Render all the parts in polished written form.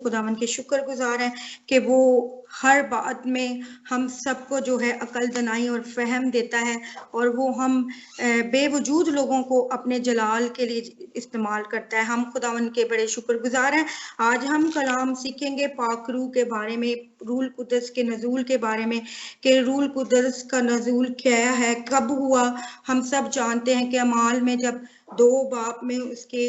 खुदावन के शुक्रगुजार हैं कि वो हर बात में हम सबको जो है अकल दनाई और फहम देता है और वो हम बेवजूद लोगों को अपने जलाल के लिए इस्तेमाल करता है। हम खुदावन के बड़े शुक्रगुजार हैं। आज हम कलाम सीखेंगे पाक रूह के बारे में, रूल कुदस के नजूल के बारे में कि रूल कुदस का नजूल क्या है, कब हुआ। हम सब जानते हैं कि अमाल में जब 2 बाब में उसके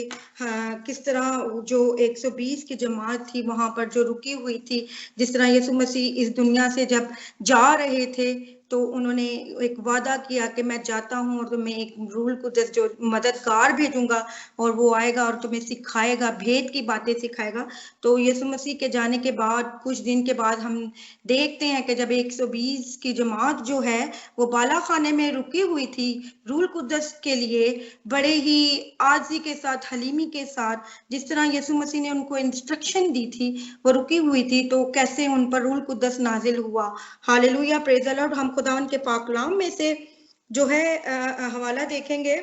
किस तरह जो 120 की जमात थी वहां पर जो रुकी हुई थी, जिस तरह यीशु मसीह इस दुनिया से जब जा रहे थे तो उन्होंने एक वादा किया कि मैं जाता हूं और तुम्हें एक रूल कुदस जो मददगार भेजूंगा और वो आएगा और तुम्हें सिखाएगा, भेद की बातें सिखाएगा। तो यीशु मसीह के जाने के बाद कुछ दिन के बाद हम देखते हैं कि जब 120 की जमात जो है वो बाला खाने में रुकी हुई थी रूल कुदस के लिए, बड़े ही आजी के साथ, हलीमी के साथ, जिस तरह यीशु मसीह ने उनको इंस्ट्रक्शन दी थी वो रुकी हुई थी, तो कैसे उन पर रूल कुदस नाजिल हुआ। Hallelujah, praise the Lord. हम खुदावन के पाक कलाम में से जो है हवाला देखेंगे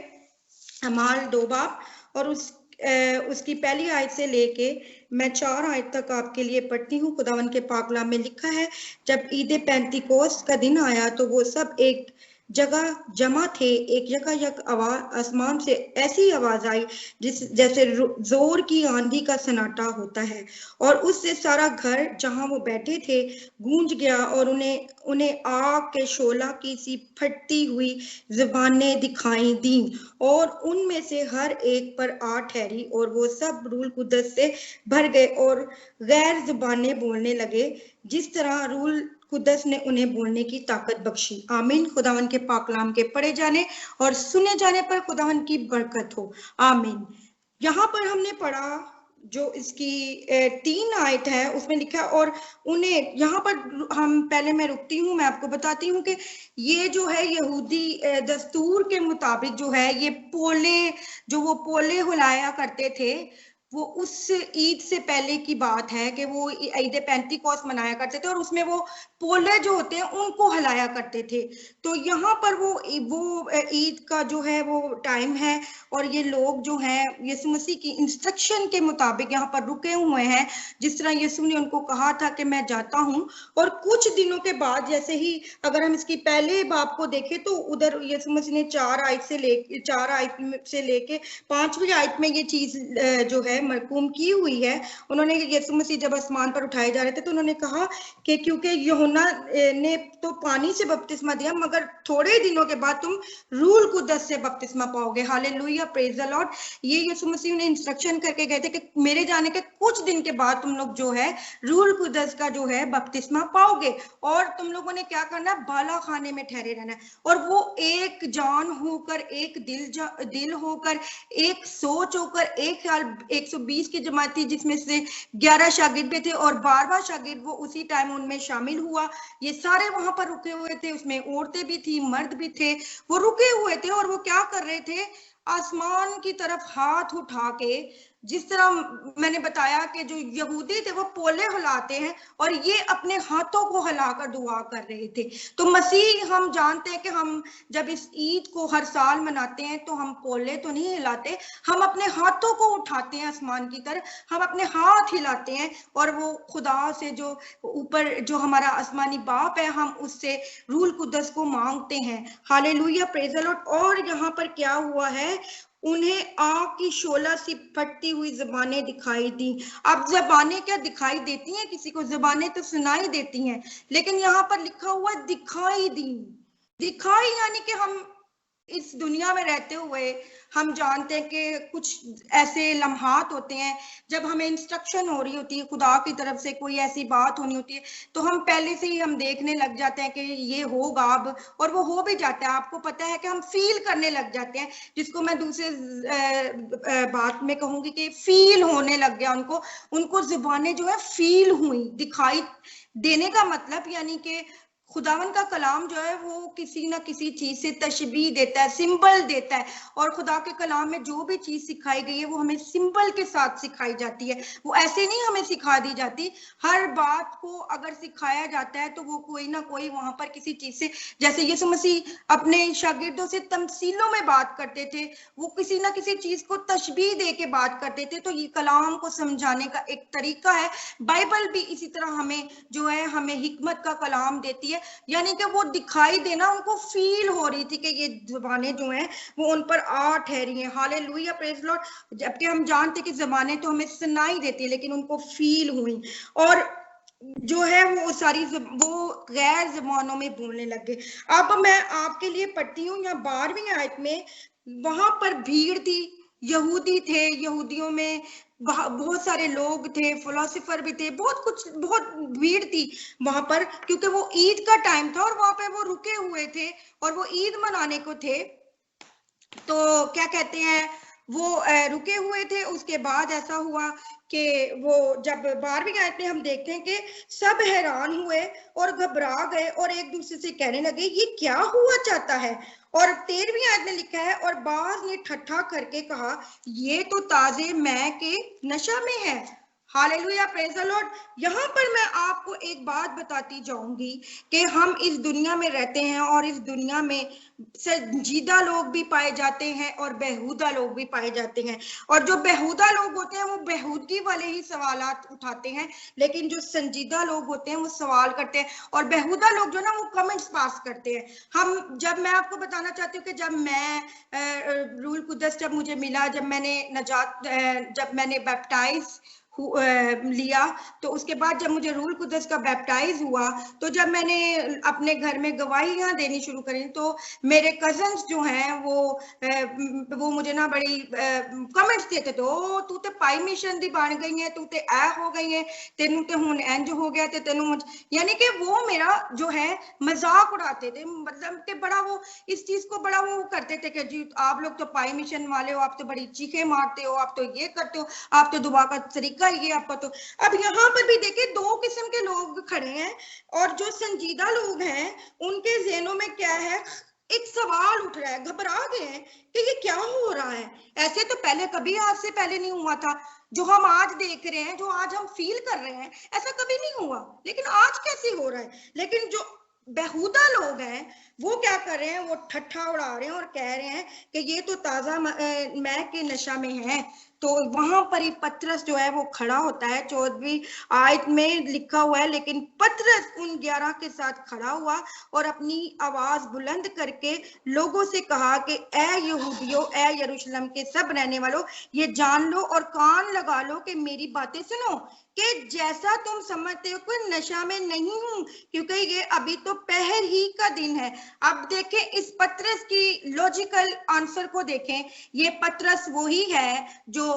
अमाल 2 बाब और उसकी पहली आयत से लेके मैं 4 आयत तक आपके लिए पढ़ती हूँ। खुदावन के पाक कलाम में लिखा है, जब ईद पेंतिकोस्त का दिन आया तो वो सब एक जगह जमा थे। एक यकायक आवाज आसमान से ऐसी आवाज आई जैसे जोर की आंधी का सन्नाटा होता है और उससे सारा घर जहां वो बैठे थे गूंज गया और उन्हें आग के शोला की सी फटती हुई जुबानें दिखाई दी और उनमें से हर एक पर आ ठहरी और वो सब रूल कुदस से भर गए और गैर जुबानें बोलने लगे जिस तरह रूल कुदस ने उन्हें बोलने की ताकत बख्शी। आमीन। खुदावन के पाकलाम के पढ़े जाने और सुने जाने पर खुदावन की बरकत हो। आमीन। यहाँ पर हमने पढ़ा जो इसकी 3 आयत है उसमें लिखा है और उन्हें, यहाँ पर हम पहले मैं रुकती हूँ, मैं आपको बताती हूँ कि ये जो है यहूदी दस्तूर के मुताबिक जो है ये वो पोले हुलाया करते थे, वो उस ईद से पहले की बात है कि वो ईद पेंतिकोस्त मनाया करते थे और उसमें वो पोले जो होते हैं उनको हिलाया करते थे। तो यहाँ पर वो ईद का जो है वो टाइम है और ये लोग जो हैं यीशु मसीह की इंस्ट्रक्शन के मुताबिक यहाँ पर रुके हुए हैं, जिस तरह यीशु ने उनको कहा था कि मैं जाता हूँ। और कुछ दिनों के बाद, जैसे ही अगर हम इसकी पहले बाब को देखें तो उधर यीशु मसीह ने 4 आयत से लेके 5वीं आयत में ये चीज जो है मरकूम की हुई है। उन्होंने यीशु मसीह जब आसमान पर उठाए जा रहे थे तो उन्होंने कहा कि क्योंकि यूहन्ना ने तो पानी से बपतिस्मा दिया मगर थोड़े दिनों के बाद तुम रूल कुदस से बपतिस्मा पाओगे। Hallelujah, praise the Lord. ये यीशु मसीह ने इंस्ट्रक्शन करके गए थे कि मेरे जाने के कुछ दिन के बाद तुम लोग जो है रूल कुदस का जो है बपतिस्मा पाओगे और तुम लोगों ने क्या करना, बाला खाने में ठहरे रहना है। और वो एक जान होकर, एक दिल होकर, एक सोच होकर, एक ख्याल 120 की जमात थी जिसमें से 11 शागिर्द भी थे और 12वां शागिर्द वो उसी टाइम उनमें शामिल हुआ। ये सारे वहां पर रुके हुए थे, उसमें औरतें भी थी, मर्द भी थे, वो रुके हुए थे और वो क्या कर रहे थे, आसमान की तरफ हाथ उठा के, जिस तरह मैंने बताया कि जो यहूदी थे वो पोले हिलाते हैं और ये अपने हाथों को हिलाकर दुआ कर रहे थे। तो मसीह, हम जानते हैं कि हम जब इस ईद को हर साल मनाते हैं तो हम पोले तो नहीं हिलाते, हम अपने हाथों को उठाते हैं आसमान की तरफ, हम अपने हाथ हिलाते हैं और वो खुदा से जो ऊपर जो हमारा आसमानी बाप है हम उससे रूल कुदस को मांगते हैं। Hallelujah, praise the Lord. और यहाँ पर क्या हुआ है, उन्हें आग की शोला सी फटती हुई ज़बानें दिखाई दी। अब ज़बानें क्या दिखाई देती हैं किसी को, ज़बानें तो सुनाई देती हैं, लेकिन यहाँ पर लिखा हुआ दिखाई दी। दिखाई यानी कि हम इस दुनिया में रहते हुए हम जानते हैं कि कुछ ऐसे लम्हात होते हैं जब हमें इंस्ट्रक्शन हो रही होती है, खुदा की तरफ से कोई ऐसी बात होनी होती है तो हम पहले से ही हम देखने लग जाते हैं कि ये होगा अब, और वो हो भी जाता है। आपको पता है कि हम फील करने लग जाते हैं, जिसको मैं दूसरे बात में कहूंगी कि फील होने लग गया उनको जुबानें जो है फील हुई। दिखाई देने का मतलब यानी कि खुदावन का कलाम जो है वो किसी ना किसी चीज से तशबीह देता है, सिंबल देता है। और खुदा के कलाम में जो भी चीज सिखाई गई है वो हमें सिंबल के साथ सिखाई जाती है, वो ऐसे नहीं हमें सिखा दी जाती। हर बात को अगर सिखाया जाता है तो वो कोई ना कोई वहां पर किसी चीज से, जैसे यीशु मसीह अपने शागिर्दों से तमसीलों में बात करते थे, वो किसी ना किसी चीज को तशबीह दे के बात करते थे। तो ये कलाम को समझाने का एक तरीका है। बाइबल भी इसी तरह हमें जो है हमें हिकमत का कलाम देती है, यानी कि वो दिखाई देना उनको फील हो रही थी कि ये ज़बानें जो हैं वो उन पर आ ठहरी हैं। Hallelujah, praise Lord. जबकि हम जानते कि ज़बानें तो हमें सुनाई देती है लेकिन उनको फील हुई, और जो है वो सारी वो गैर ज़बानों में बोलने लगे। अब मैं आपके लिए पढ़ती हूँ या 12वीं आयत में, वहां पर भीड़ थी, यहूदी थे, यहूदियों में बहुत सारे लोग थे, फिलोसोफर भी थे, बहुत भीड़ थी वहां पर, क्योंकि वो ईद का टाइम था और वहां पे वो रुके हुए थे और वो ईद मनाने को थे। तो क्या कहते हैं, वो रुके हुए थे। उसके बाद ऐसा हुआ कि वो जब 12वीं आयत में हम देखते हैं कि सब हैरान हुए और घबरा गए और एक दूसरे से कहने लगे ये क्या हुआ चाहता है। और 13वीं आयत में लिखा है, और बाज ने ठट्ठा करके कहा ये तो ताजे मै के नशा में है। Hallelujah, praise the Lord. यहाँ पर मैं आपको एक बात बताती जाऊंगी कि हम इस दुनिया में रहते हैं और इस दुनिया में संजीदा लोग भी पाए जाते हैं और बेहुदा लोग भी पाए जाते हैं। और जो बेहुदा लोग होते हैं वो बेहुदगी वाले ही सवालात उठाते हैं, लेकिन जो संजीदा लोग होते हैं वो सवाल करते हैं, और बेहुदा लोग जो ना वो कमेंट्स पास करते हैं। मैं आपको बताना चाहती हूँ कि जब मैं रूल कुदस जब मुझे मिला, जब मैंने बैप्टाइज लिया, तो उसके बाद जब मुझे रूल कुदस का बैप्टाइज हुआ, तो जब मैंने अपने घर में गवाहियां देनी शुरू करी, तो मेरे कजन्स जो हैं वो मुझे ना बड़ी कमेंट्स देते थे, ओ तू तो पाई मिशन दी बन गई है, तू तो ऐ हो गई है, तेनू तो हुण इंज हो गया, ते तेनू, यानी कि वो मेरा जो है मजाक उड़ाते थे। मतलब कि बड़ा वो इस चीज को बड़ा वो करते थे कि जी आप लोग तो पाई मिशन वाले हो, आप तो बड़ी चीखें मारते हो, आप तो ये करते हो, आप तो दुआ का तरीका ये आपका। तो अब यहाँ पर भी देखिए दो किस्म के लोग खड़े हैं, और जो संजीदा लोग हैं उनके ज़हनों में क्या है, एक सवाल उठ रहा है, घबरा गए हैं कि ये क्या हो रहा है। ऐसे तो पहले कभी आज से पहले नहीं हुआ था, जो हम आज देख रहे हैं, जो आज हम फील कर रहे हैं, ऐसा कभी नहीं हुआ, लेकिन आज कैसे हो रहा है। लेकिन जो बेहुदा लोग हैं वो क्या कर रहे हैं, वो ठट्ठा उड़ा रहे हैं और कह रहे हैं कि ये तो ताजा मैं के नशा में है। तो वहां पर ही पतरस जो है वो खड़ा होता है, 14वीं आयत में लिखा हुआ है, लेकिन पतरस उन 11 के साथ खड़ा हुआ और अपनी आवाज बुलंद करके लोगों से कहा कि ए यहूदियों, ए यरूशलेम के सब रहने वालों, ये जान लो और कान लगा लो कि मेरी बातें सुनो, कि जैसा तुम समझते हो कोई नशा में नहीं हूं, क्योंकि ये अभी तो पहर ही का दिन है। अब देखें इस पतरस की लॉजिकल आंसर को देखें, ये पतरस वही है जो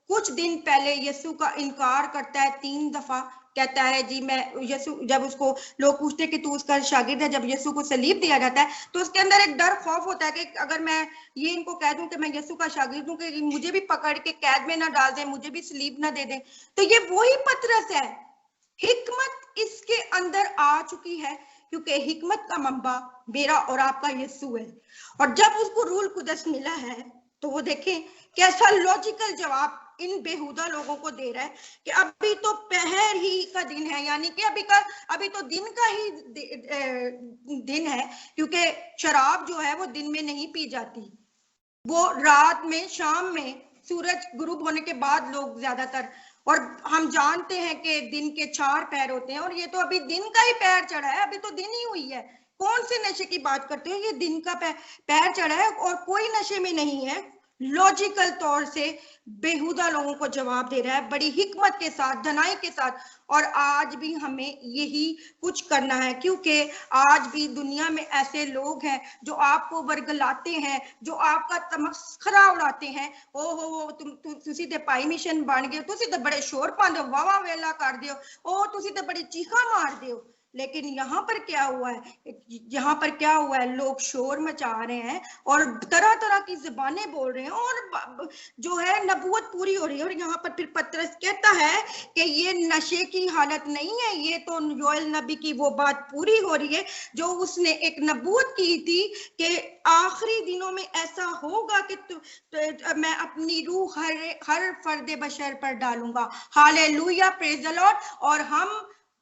कुछ दिन पहले यीशु का इनकार करता है 3 दफा, कहता है जी मैं यीशु, जब उसको लोग पूछते कि तू उसका शागिर्द है, जब यीशु को सलीब दिया जाता है तो उसके अंदर एक डर खौफ होता है कि अगर मैं ये इनको कह दूं कि मैं यीशु का शागिर्द हूं कि मुझे भी पकड़ के कैद में ना डाल दें, मुझे भी सलीब ना दे दें। तो ये वही पतरस है, हिकमत इसके अंदर आ चुकी है, क्योंकि हिकमत का मंबा मेरा और आपका यीशु है। और जब उसको रूल कुदस मिला है तो वो देखें कैसा लॉजिकल जवाब इन बेहुदा लोगों को दे रहा है कि अभी तो पहर ही का दिन है, यानी कि अभी तो दिन का ही दिन है, क्योंकि शराब जो है वो दिन में नहीं पी जाती, वो रात में, शाम में, सूरज गुरूब होने के बाद लोग ज्यादातर। और हम जानते हैं कि दिन के 4 पैर होते हैं, और ये तो अभी दिन का ही पैर चढ़ा है, अभी तो दिन ही हुई है। कौन से नशे की बात करते हो, ये दिन का पैर चढ़ा है और कोई नशे में नहीं है। लॉजिकल तौर से बेहुदा लोगों को जवाब दे रहा है, बड़ी हिकमत के साथ, धनाई के साथ। और आज भी हमें यही कुछ करना है, क्योंकि आज भी दुनिया में ऐसे लोग हैं जो आपको वर्गलाते हैं, जो आपका तमस्खरा उड़ाते हैं। ओ हो तुसी ते पाई मिशन बन गए, तुसी ते बड़े शोर पांदे हो, वाह वाह वेला कर दियो, ओ तुसी ते बड़ी चीखा मार दियो। लेकिन यहाँ पर क्या हुआ है, यहाँ पर क्या हुआ है, लोग शोर मचा रहे हैं और तरह तरह की ज़बानें बोल रहे हैं और जो है नबूवत पूरी हो रही है। और यहाँ पर फिर पतरस कहता है कि ये नशे की हालत नहीं है, ये तो योएल नबी की वो बात पूरी हो रही है जो उसने एक नबूवत की थी कि आखिरी दिनों में ऐसा होगा कि मैं अपनी रूह हर फर्द बशर पर डालूंगा। Hallelujah, praise the Lord. और हम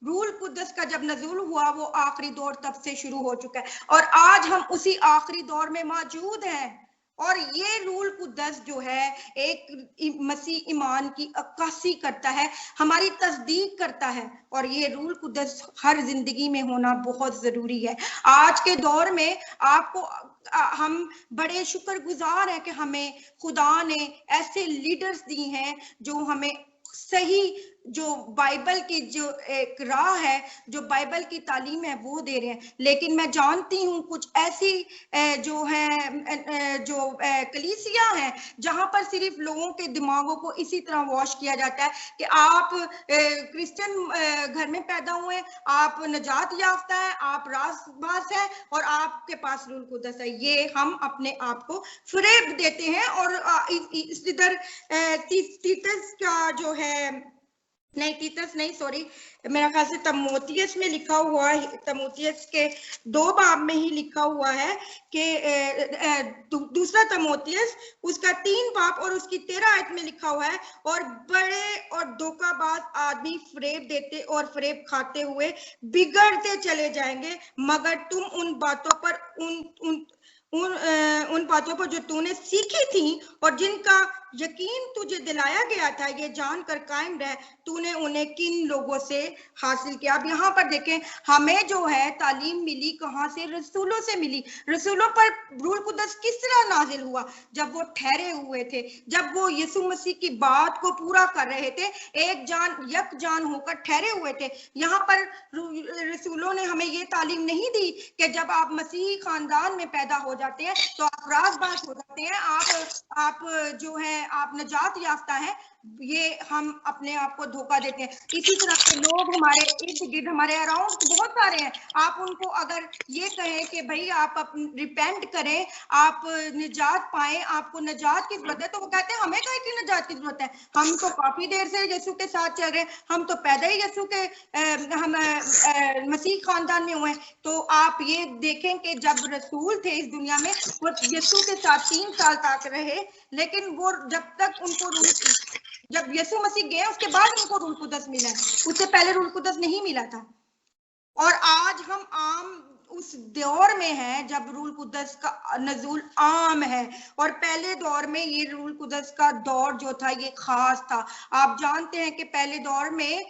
रूल कुद्दस का जब नज़ूल हुआ वो आखिरी दौर तब से शुरू हो चुका है और आज हम उसी आखिरी दौर में मौजूद हैं। और ये रूल कुद्दस जो है एक मसीह ईमान की अक्कासी करता है, हमारी तस्दीक करता है और ये रूल कुद्दस हर जिंदगी में होना बहुत जरूरी है। आज के दौर में आपको हम बड़े शुक्रगुजार हैं कि हमें खुदा ने ऐसे लीडर्स दी हैं जो हमें सही जो बाइबल की जो एक राह है, जो बाइबल की तालीम है वो दे रहे हैं। लेकिन मैं जानती हूँ कुछ ऐसी जो है जो कलीसिया है जहां पर सिर्फ लोगों के दिमागों को इसी तरह वॉश किया जाता है कि आप क्रिश्चियन घर में पैदा हुए, आप नजात याफ्ता है, आप रासबास है और आपके पास रूल कुद्दस है। ये हम अपने आप को फरेब देते हैं। और इधर तीतस का जो है, नहीं तीतस नहीं, सॉरी, मेरा ख्याल से तमोथियस में लिखा हुआ है, तमोथियस के 2 बाब में ही लिखा हुआ है कि दूसरा तमोथियस उसका 3 बाब और उसकी 13 आयत में लिखा हुआ है, और बड़े और धोखाबाज आदमी फरेब देते और फरेब खाते हुए बिगड़ते चले जाएंगे, मगर तुम उन बातों पर उन बातों पर जो तूने सीखी थी और जिनका यकीन तुझे दिलाया गया था, ये जानकर कायम रह तूने उन्हें किन लोगों से हासिल किया। अब यहाँ पर देखें, हमें जो है तालीम मिली कहाँ से? रसूलों से मिली। रसूलों पर रूल कुद्दस किस तरह नाजिल हुआ? जब वो ठहरे हुए थे, जब वो यीशु मसीह की बात को पूरा कर रहे थे, एक जान होकर ठहरे हुए थे। यहाँ पर रसूलों ने हमें ये तालीम नहीं दी कि जब आप मसीही खानदान में पैदा हो जाते हैं तो आप राजबाज हो जाते हैं, आप जो है आप नजात याफ्ता है। ये हम अपने आप को धोखा देते हैं। इसी तरह के लोग हमारे इर्द गिर्द, हमारे अराउंड बहुत सारे हैं। आप उनको अगर ये कहें कि भाई आप रिपेंट करें, आप निजात पाएं, आपको निजात की जरूरत है, तो वो कहते हैं हमें कहीं की निजात की जरूरत है, हम तो काफी देर से यीशु के साथ चल रहे हैं, हम तो पैदा ही यीशु के हम मसीह खानदान में हुए हैं। तो आप ये देखें कि जब रसूल थे इस दुनिया में, वो यीशु के साथ 3 साल तक रहे, लेकिन वो जब तक उनको जब यीशु मसीह गए उसके बाद उनको रूल कुद्दस मिला है, उससे पहले रूल कुद्दस नहीं मिला था। और आज हम आम उस दौर में है जब रूल कुद्दस का नज़ूल आम है, और पहले दौर में ये रूल कुद्दस का दौर जो था ये खास था। आप जानते हैं कि पहले दौर में,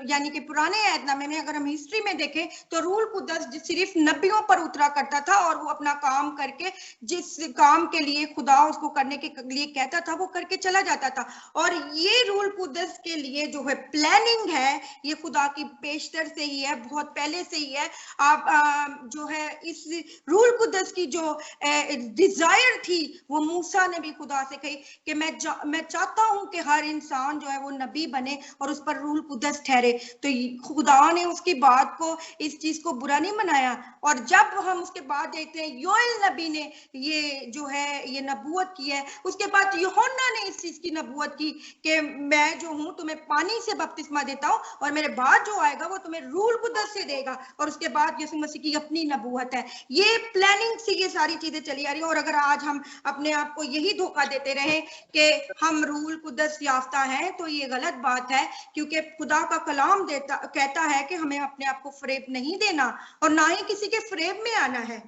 यानी कि पुराने अहदनामे में अगर हम हिस्ट्री में देखें तो रूल कुद्दस सिर्फ नबियों पर उतरा करता था और वो अपना काम करके जिस काम के लिए खुदा उसको करने के लिए कहता था वो करके चला जाता था। और ये रूल कुद्दस के लिए जो है प्लानिंग है, ये खुदा की पेशतर से ही है, बहुत पहले से ही है। आप जो है इस रूल कुद्दस की जो डिजायर थी वो मूसा ने भी खुदा से कही कि मैं चाहता हूं कि हर इंसान जो है वो नबी बने और उस पर रूल कुद्दस ठहरे। तो खुदा ने उसकी बात को, इस चीज को बुरा नहीं मनाया। और जब हम उसके बाद देखते हैं योएल नबी ने ये जो है ये नबूवत की है, उसके बाद यूहन्ना ने इस चीज की नबूवत की कि मैं जो हूं तुम्हें पानी से बपतिस्मा देता हूं और मेरे बाद जो आएगा वो तुम्हें रूल कुद्दस से देगा। और उसके बाद यीशु मसीह की अपनी नबूवत है। ये प्लानिंग से ये सारी चीजें चली आ रही है। और अगर आज हम अपने आप को यही धोखा देते रहे कि हम रूल कुद्दस याफ्ता हैं तो ये गलत बात है, क्योंकि खुदा का कलाम कहता है कि हमें अपने आप को फरेब नहीं देना और ना ही किसी के फरेब में आना है।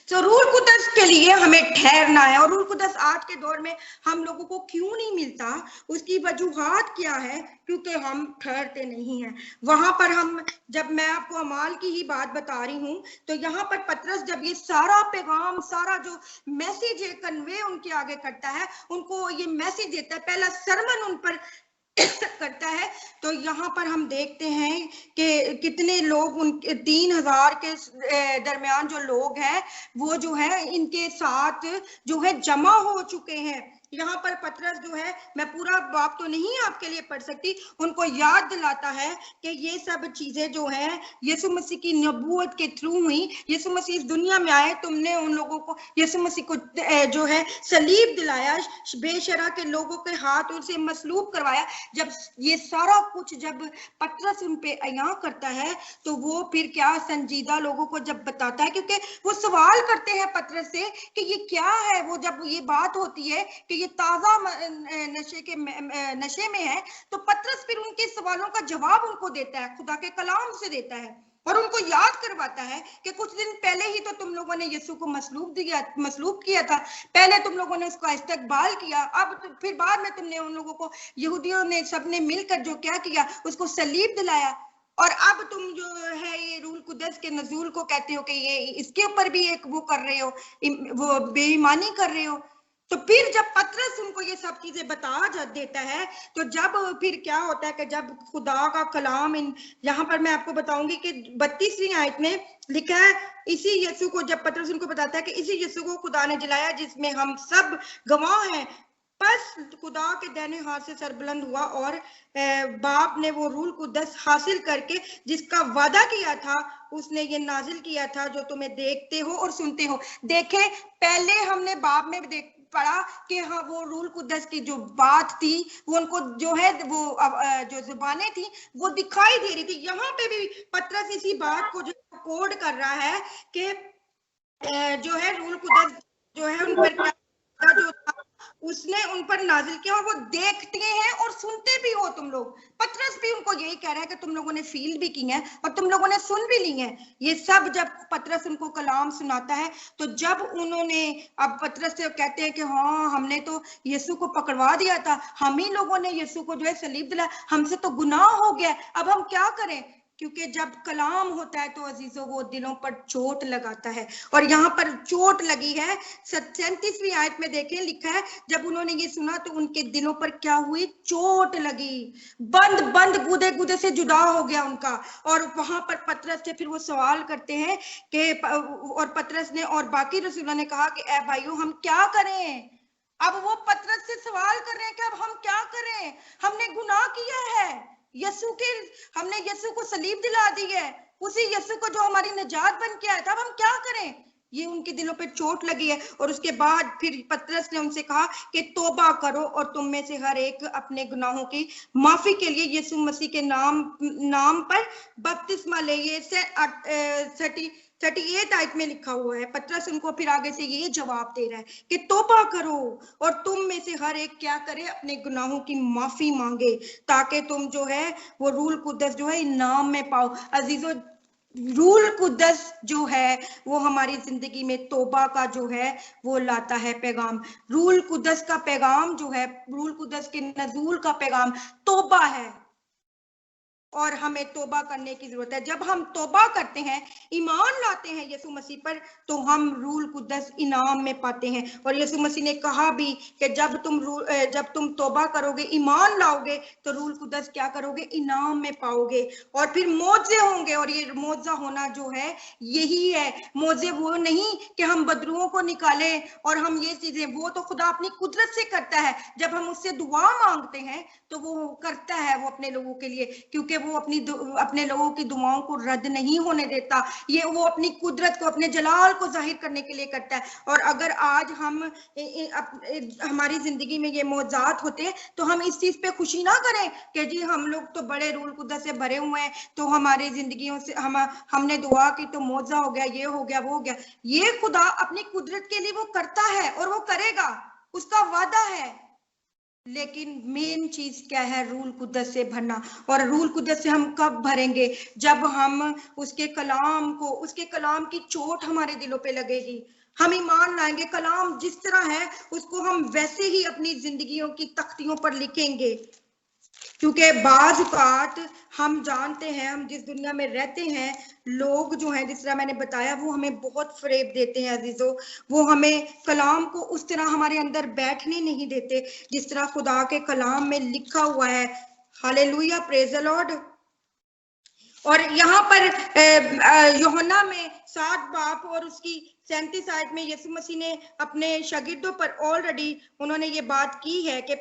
तो रूल कुद्दस के लिए हमें ठहरना है। और रूल कुद्दस आज के दौर में हम लोगों को क्यों नहीं मिलता, उसकी वजूहात क्या है? क्योंकि हम ठहरते नहीं हैं वहां पर। हम जब मैं आपको अमाल की ही बात बता रही हूं तो यहाँ पर पतरस जब ये सारा पैगाम, सारा जो मैसेज है कन्वे उनके आगे करता है, उनको ये मैसेज देता है, पहला सरमन उन पर करता है, तो यहाँ पर हम देखते हैं कि कितने लोग, उन 3000 के दरमियान जो लोग हैं वो जो है इनके साथ जो है जमा हो चुके हैं। यहाँ पर पतरस जो है, मैं पूरा बाप तो नहीं आपके लिए पढ़ सकती, उनको याद दिलाता है कि ये सब चीजें जो है यीशु मसीह की नबूवत के थ्रू हुई। यीशु मसीह इस दुनिया में आए, तुमने उन लोगों को, यीशु मसीह को जो है सलीब दिलाया, बेशरा के लोगों के हाथ उनसे मसलूब करवाया। जब ये सारा कुछ जब पतरस उन पे अयां करता है तो वो फिर क्या संजीदा लोगों को जब बताता है, क्योंकि वो सवाल करते हैं पतरस से कि ये क्या है। वो जब ये बात होती है कि ये ताजा नशे में है, तो पतरस फिर उनके सवालों का जवाब उनको देता है, खुदा के कलाम से देता है और उनको याद करवाता है कि कुछ दिन पहले ही तो तुम लोगों ने यीशु को मसलूब किया था, पहले तुम लोगों ने उसका इस्तकबाल किया, अब तो फिर बाद में तुमने उन लोगों को, यहूदियों ने सबने मिलकर जो क्या किया, उसको सलीब दिलाया, और अब तुम जो है ये रूल कुदस के नजूल को कहते हो कि ये इसके ऊपर भी एक वो कर रहे हो, वो बेईमानी कर रहे हो। तो फिर जब पतरस उनको ये सब चीजें बता देता है, तो जब फिर क्या होता है कि जब खुदा का कलाम यहाँ पर मैं आपको बताऊंगी कि 32वीं आयत में लिखा है, इसी यीशु को, जब पतरस उनको बताता है कि इसी यीशु को खुदा ने जलाया जिसमें हम सब गवाह हैं, बस खुदा के दाहिने हाथ से सरबुलंद हुआ और बाप ने वो रूल कुदस हासिल करके जिसका वादा किया था उसने ये नाजिल किया था जो तुम्हें देखते हो और सुनते हो। देखे, पहले हमने बाप में पढ़ा कि हाँ वो रूल कुदस की जो बात थी वो उनको जो है वो जो जुबानें थी वो दिखाई दे रही थी। यहाँ पे भी पतरस इसी बात को जो कोड कर रहा है कि जो है रूल कुदस जो है उन पर क्या जो था उसने उन पर नाजिल किया और वो देखते हैं और सुनते भी हो तुम लोग। पतरस भी उनको यही कह रहा है कि तुम लोगों ने फील भी की है और तुम लोगों ने सुन भी ली है। ये सब जब पतरस उनको कलाम सुनाता है, तो जब उन्होंने, अब पतरस से कहते हैं कि हाँ हमने तो यीशु को पकड़वा दिया था, हम ही लोगों ने यीशु को जो है सलीब दिलाया, हमसे तो गुनाह हो गया, अब हम क्या करें। क्योंकि जब कलाम होता है तो अजीजों वो दिलों पर चोट लगाता है, और यहाँ पर चोट लगी है। 37वीं आयत में देखें, लिखा है जब उन्होंने ये सुना तो उनके दिलों पर क्या हुई, चोट लगी, बंद गुदे गुदे से जुदा हो गया उनका। और वहां पर पतरस से फिर वो सवाल करते हैं कि, और पतरस ने और बाकी रसूलों ने कहा कि ऐ भाइयों हम क्या करें। अब वो पतरस से सवाल कर रहे हैं कि अब हम क्या करें, हमने गुनाह किया है, हमने यीशु को सलीब दिला दी है, उसी यीशु को जो हमारी निजात बन के आया था, अब हम क्या करें। ये उनके दिलों पे चोट लगी है। और उसके बाद फिर पतरस ने उनसे कहा कि तौबा करो और तुम में से हर एक अपने गुनाहों की माफी के लिए यीशु मसीह के नाम पर बपतिस्मा ले। ये 38 आयत में लिखा हुआ है। पतरस उनको फिर आगे से ये जवाब दे रहा है कि तौबा करो और तुम में से हर एक क्या करे, अपने गुनाहों की माफी मांगे, ताकि तुम जो है वो रूल कुदस जो है इनाम में पाओ। अजीजों, रूल कुदस जो है वो हमारी जिंदगी में तौबा का जो है वो लाता है पैगाम। रूल कुदस का पैगाम जो है, रूल कुदस के नजूल का पैगाम तौबा है, और हमें तौबा करने की जरूरत है। जब हम तौबा करते हैं, ईमान लाते हैं यीशु मसीह पर, तो हम रूल कुदस इनाम में पाते हैं। और यीशु मसीह ने कहा भी कि जब तुम तौबा करोगे, ईमान लाओगे, तो रूल कुदस क्या करोगे, इनाम में पाओगे, और फिर मौजे होंगे। और ये मौजा होना जो है यही है। मौजे वो नहीं कि हम बदरुओं को निकालें और हम ये चीजें, वो तो खुदा अपनी कुदरत से करता है। जब हम उससे दुआ मांगते हैं तो वो करता है वो अपने लोगों के लिए, क्योंकि वो अपने लोगों की दुआओं को रद्द नहीं होने देता। ये वो अपनी कुदरत को, अपने जलाल को जाहिर करने के लिए करता है। और अगर आज हमारी जिंदगी में ये मौजात होते हैं तो हम इस चीज पे खुशी ना करें कि जी हम लोग तो बड़े रूल कुदस से भरे हुए हैं, तो हमारी जिंदगियों से हमने दुआ की तो मौजा हो गया, ये हो गया, वो हो गया। ये खुदा अपनी कुदरत के लिए वो करता है और वो करेगा, उसका वादा है। लेकिन मेन चीज क्या है, रूल कुदस से भरना। और रूल कुदस से हम कब भरेंगे, जब हम उसके कलाम की चोट हमारे दिलों पे लगेगी, हम ईमान लाएंगे, कलाम जिस तरह है उसको हम वैसे ही अपनी जिंदगियों की तख्तियों पर लिखेंगे। क्योंकि बाज औकात हम जानते हैं, हम जिस दुनिया में रहते हैं, लोग जो हैं, जिस तरह मैंने बताया, वो हमें बहुत फरेब देते हैं अजीजों। वो हमें कलाम को उस तरह हमारे अंदर बैठने नहीं देते जिस तरह खुदा के कलाम में लिखा हुआ है। Hallelujah, praise the Lord. और यहाँ पर यूहन्ना में 7 बाब और उसकी 37 आयत में यीशु मसीह ने अपने शागिर्दों पर ऑलरेडी उन्होंने ये बात की है कि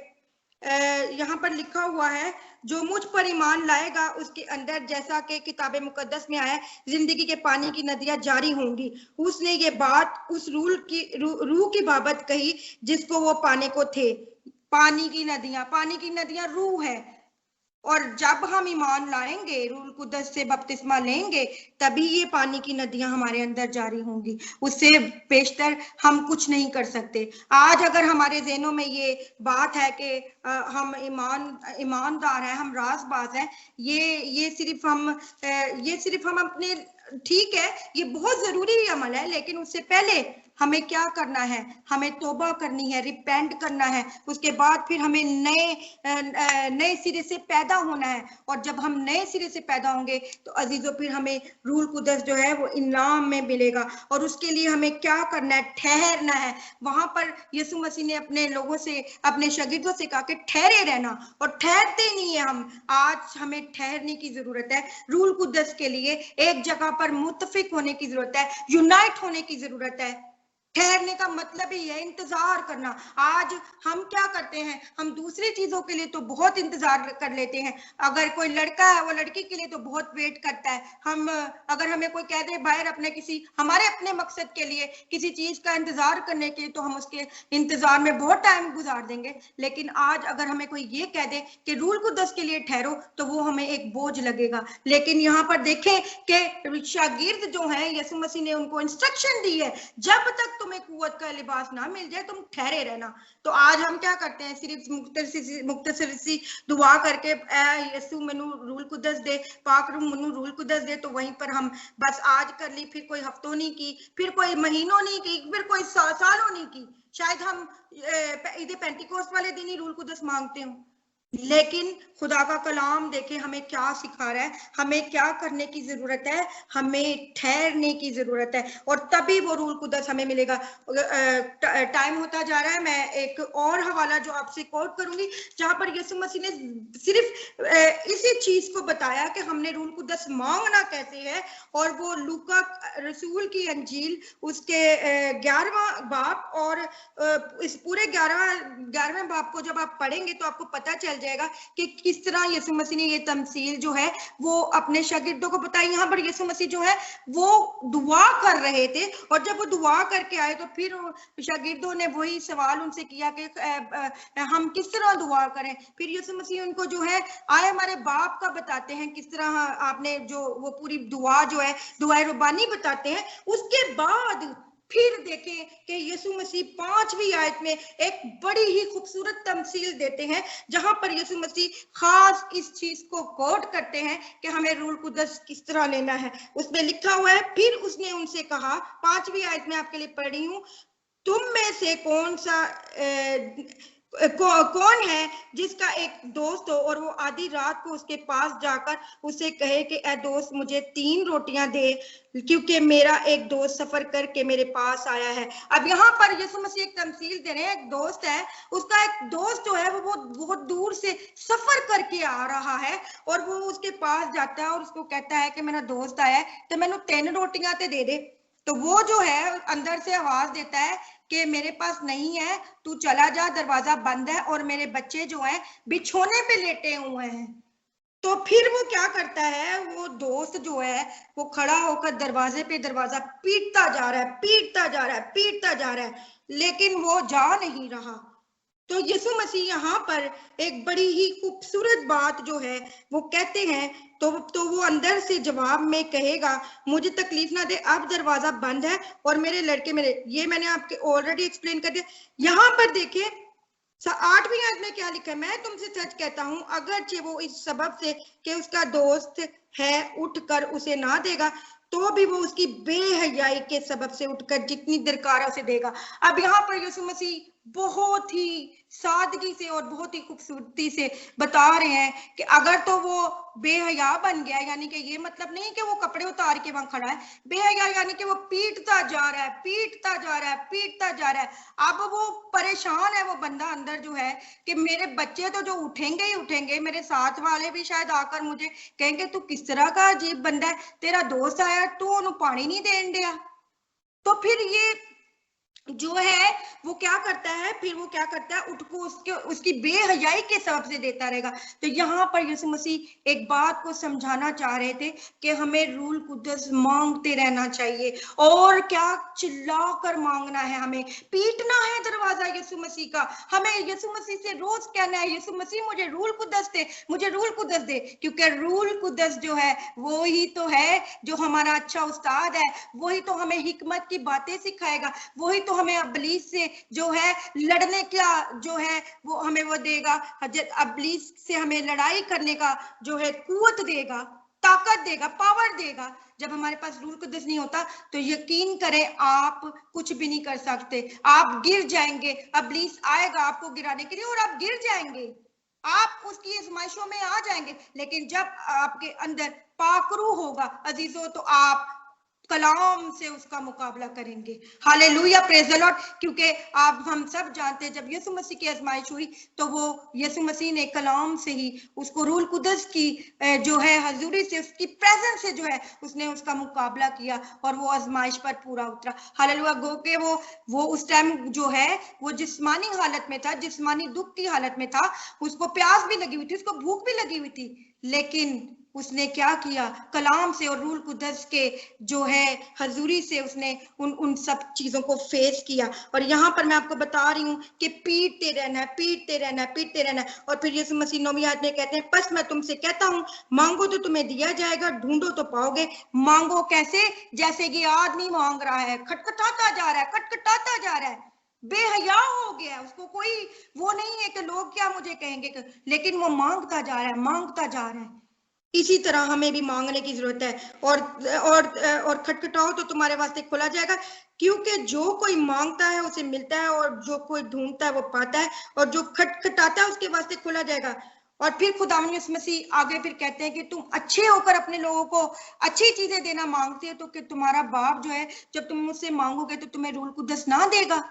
यहाँ पर लिखा हुआ है, जो मुझ पर ईमान लाएगा उसके अंदर, जैसा कि किताब मुकद्दस में आया है, जिंदगी के पानी की नदियां जारी होंगी। उसने ये बात उस रूह की बाबत कही जिसको वो पाने को थे। पानी की नदियां रूह है। और जब हम ईमान लाएंगे, रूह कुद्दस से बपतिस्मा लेंगे, तभी ये पानी की नदियां हमारे अंदर जारी होंगी। उससे बेशतर हम कुछ नहीं कर सकते। आज अगर हमारे ज़हनों में ये बात है कि हम ईमानदार हैं, हम राज़बाज़ हैं, ये सिर्फ हम अपने, ठीक है, ये बहुत जरूरी अमल है, लेकिन उससे पहले हमें क्या करना है? हमें तौबा करनी है, रिपेंट करना है। उसके बाद फिर हमें नए सिरे से पैदा होना है। और जब हम नए सिरे से पैदा होंगे तो अजीजों, फिर हमें रूह कुद्दस जो है वो इनाम में मिलेगा। और उसके लिए हमें क्या करना है? ठहरना है। वहां पर यीशु मसीह ने अपने लोगों से, अपने शागिर्दों से कहा कि ठहरे रहना, और ठहरते नहीं है हम। आज हमें ठहरने की जरूरत है। रूह कुद्दस के लिए एक जगह पर मुत्तफिक होने की जरूरत है, यूनाइट होने की जरूरत है। ठहरने का मतलब ही है इंतजार करना। आज हम क्या करते हैं? हम दूसरी चीजों के लिए तो बहुत इंतजार कर लेते हैं। अगर कोई लड़का है, वो लड़की के लिए तो बहुत वेट करता है। हम अगर हमें कोई कह दे बाहर हमारे अपने मकसद के लिए किसी चीज का इंतजार करने के लिए, तो हम उसके इंतजार में बहुत टाइम गुजार देंगे। लेकिन आज अगर हमें कोई ये कह दे कि रूह कुद्दस के लिए ठहरो, तो वो हमें एक बोझ लगेगा। लेकिन यहाँ पर देखें कि शागिर्द जो हैं, यीशु मसीह ने उनको इंस्ट्रक्शन दी है, जब तक तुम्हें कुव्वत का लिबास ना मिल जाए तुम ठहरे रहना। तो आज हम क्या करते हैं? सिर्फ मुख्तसर सी दुआ करके, यीशु मैनू रूह कुद्दस दे, पाक रूह मैनू रूह कुद्दस दे, तो वहीं पर हम बस आज कर ली, फिर कोई हफ्तों नहीं की, फिर कोई महीनों नहीं की, फिर कोई सालों नहीं की। शायद हम ईद पेंटिकोस्ट वाले दिन ही रूह कुद्दस मांगते हो। लेकिन खुदा का कलाम देखें हमें क्या सिखा रहा है, हमें क्या करने की जरूरत है? हमें ठहरने की जरूरत है, और तभी वो रूह कुद्दस हमें मिलेगा। टाइम होता जा रहा है। मैं एक और हवाला जो आपसे कोट करूंगी, जहां पर यीशु मसीह ने सिर्फ इसी चीज को बताया कि हमने रूह कुद्दस मांगना कैसे है। और वो लूका रसूल की अंजील उसके 11वां बाब, और इस पूरे 11वें बाब को जब आप पढ़ेंगे तो आपको पता चल जाएगा कि किस तरह यीशु मसीह ने ये तमसील जो है वो अपने शागिर्दों को बताई। यहाँ पर यीशु मसीह जो है वो दुआ कर रहे थे, और जब वो दुआ करके आए तो फिर शागिर्दों ने वही सवाल उनसे किया कि हम किस तरह दुआ करें। फिर यीशु मसीह उनको जो है आए हमारे बाप का बताते हैं, किस तरह आपने जो वो पूरी दुआ जो है दुआए रुबानी बताते हैं। उसके बाद फिर देखें कि यीशु मसीह 5वीं आयत में एक बड़ी ही खूबसूरत तमसील देते हैं, जहां पर यीशु मसीह खास इस चीज को कोट करते हैं कि हमें रूह कुद्दस किस तरह लेना है। उसमें लिखा हुआ है, फिर उसने उनसे कहा, 5वीं आयत में आपके लिए पढ़ी हूं, तुम में से कौन है जिसका एक दोस्त हो और वो आधी रात को उसके पास जाकर उसे कहे कि ए दोस्त मुझे 3 रोटियां दे, क्योंकि मेरा एक दोस्त सफर करके मेरे पास आया है। अब यहाँ पर यीशु मसीह एक तमसील दे रहे हैं। एक दोस्त है, उसका एक दोस्त जो है वो बहुत दूर से सफर करके आ रहा है, और वो उसके पास जाता है और उसको कहता है कि मेरा दोस्त आया है तो मैंने 3 रोटियां ते दे दे। तो वो जो है अंदर से आवाज देता है कि मेरे पास नहीं है, तू चला जा, दरवाजा बंद है और मेरे बच्चे जो हैं बिछोने पे लेटे हुए हैं। तो फिर वो क्या करता है? वो दोस्त जो है वो खड़ा होकर दरवाजे पे दरवाजा पीटता जा रहा है, पीटता जा रहा है, पीटता जा रहा है, लेकिन वो जा नहीं रहा। तो यीशु मसीह यहाँ पर एक बड़ी ही खूबसूरत बात जो है वो कहते हैं। तो वो अंदर से जवाब में कहेगा, मुझे तकलीफ ना दे, अब दरवाजा बंद है और मेरे लड़के ये मैंने आपके ऑलरेडी एक्सप्लेन कर दिया। यहाँ पर देखिए 8वीं आयत में क्या लिखा है, मैं तुमसे सच कहता हूं अगरचे वो इस सबब से कि उसका दोस्त है उठकर उसे ना देगा, तो भी वो उसकी बेहयाई के सबब से उठकर जितनी दरकार है उसे देगा। अब यहाँ पर यीशु मसीह बहुत ही सादगी से और बहुत ही खूबसूरती से बता रहे हैं कि अगर तो वो बेहया बन गया, यानी कि ये मतलब नहीं कि वो कपड़े उतार के वहां खड़ा है, बेहया यानी कि वो पीटता जा रहा है, पीटता जा रहा है, पीटता जा रहा है। अब वो परेशान है वो बंदा अंदर जो है कि मेरे बच्चे तो जो उठेंगे ही उठेंगे, मेरे साथ वाले भी शायद आकर मुझे कहेंगे तू किस तरह का अजीब बंदा है, तेरा दोस्त आया तू उन्हें पानी नहीं देन दिया। तो फिर ये जो है वो क्या करता है, फिर वो क्या करता है, उठ को उसके उसकी बेहयाई के सबब से देता रहेगा। तो यहाँ पर यीशु मसीह एक बात को समझाना चाह रहे थे कि हमें रूल कुदस मांगते रहना चाहिए, और क्या चिल्ला कर मांगना है, हमें पीटना है दरवाजा यीशु मसीह का, हमें यीशु मसीह से रोज कहना है यीशु मसीह मुझे रूल कुदस दे, मुझे रूल कुदस दे, क्योंकि रूल कुदस जो है वो ही तो है जो हमारा अच्छा उस्ताद है, वही तो हमें हिकमत की बातें सिखाएगा, वही तो हमें अबलीस से जो है लड़ने का जो है वो हमें वो देगा, अबलीस से हमें लड़ाई करने का जो है कुव्वत देगा, ताकत देगा, पावर देगा। जब हमारे पास रूल कुदस नहीं होता तो यकीन करें आप कुछ भी नहीं कर सकते, आप गिर जाएंगे, अबलीस आएगा आपको गिराने के लिए और आप गिर जाएंगे, आप उसकी आजमाइशों में आ जाएंगे। लेकिन जब आपके अंदर पाकरू होगा अजीजों, तो आप कलाम से उसका मुकाबला करेंगे। Hallelujah, praise the Lord. क्योंकि आप हम सब जानते हैं जब यीशु मसीह की आजमाइश हुई तो वो यीशु मसीह ने कलाम से ही उसको रूल कुदस की जो है हजूरी से, उसकी प्रेजेंस से जो है उसने उसका मुकाबला किया और वो आजमाइश पर पूरा उतरा। हालेलुया। गो के वो उस टाइम जो है वो जिस्मानी हालत में था, जिस्मानी दुख की हालत में था, उसको प्यास भी लगी हुई थी, उसको भूख भी लगी हुई थी, लेकिन उसने क्या किया, कलाम से और रूल कुदस के जो है हजूरी से उसने उन सब चीजों को फेस किया। और यहाँ पर मैं आपको बता रही हूँ कि पीटते रहना है, पीटते रहना है, पीटते रहना है। और फिर यीशु मसीह 9वीं आयत में कहते हैं, बस मैं तुमसे कहता हूँ मांगो तो तुम्हें दिया जाएगा, ढूंढो तो पाओगे। मांगो कैसे? जैसे कि आदमी मांग रहा है, खटखटाता जा रहा है, खटखटाता जा रहा है, बेहया हो गया है, उसको कोई वो नहीं है कि लोग क्या मुझे कहेंगे, लेकिन वो मांगता जा रहा है, मांगता जा रहा है। इसी तरह हमें भी मांगने की जरूरत है। और खटखटाओ तो तुम्हारे वास्ते खोला जाएगा, क्योंकि जो कोई मांगता है उसे मिलता है, और जो कोई ढूंढता है वो पाता है, और जो खटखटाता है उसके वास्ते खोला जाएगा। और फिर खुदा यीशु मसीह आगे फिर कहते हैं कि तुम अच्छे होकर अपने लोगों को अच्छी चीजें देना मांगते हो, तो कि तुम्हारा बाप जो है जब तुम मुझसे मांगोगे तो तुम्हें रूल कुदस ना देगा।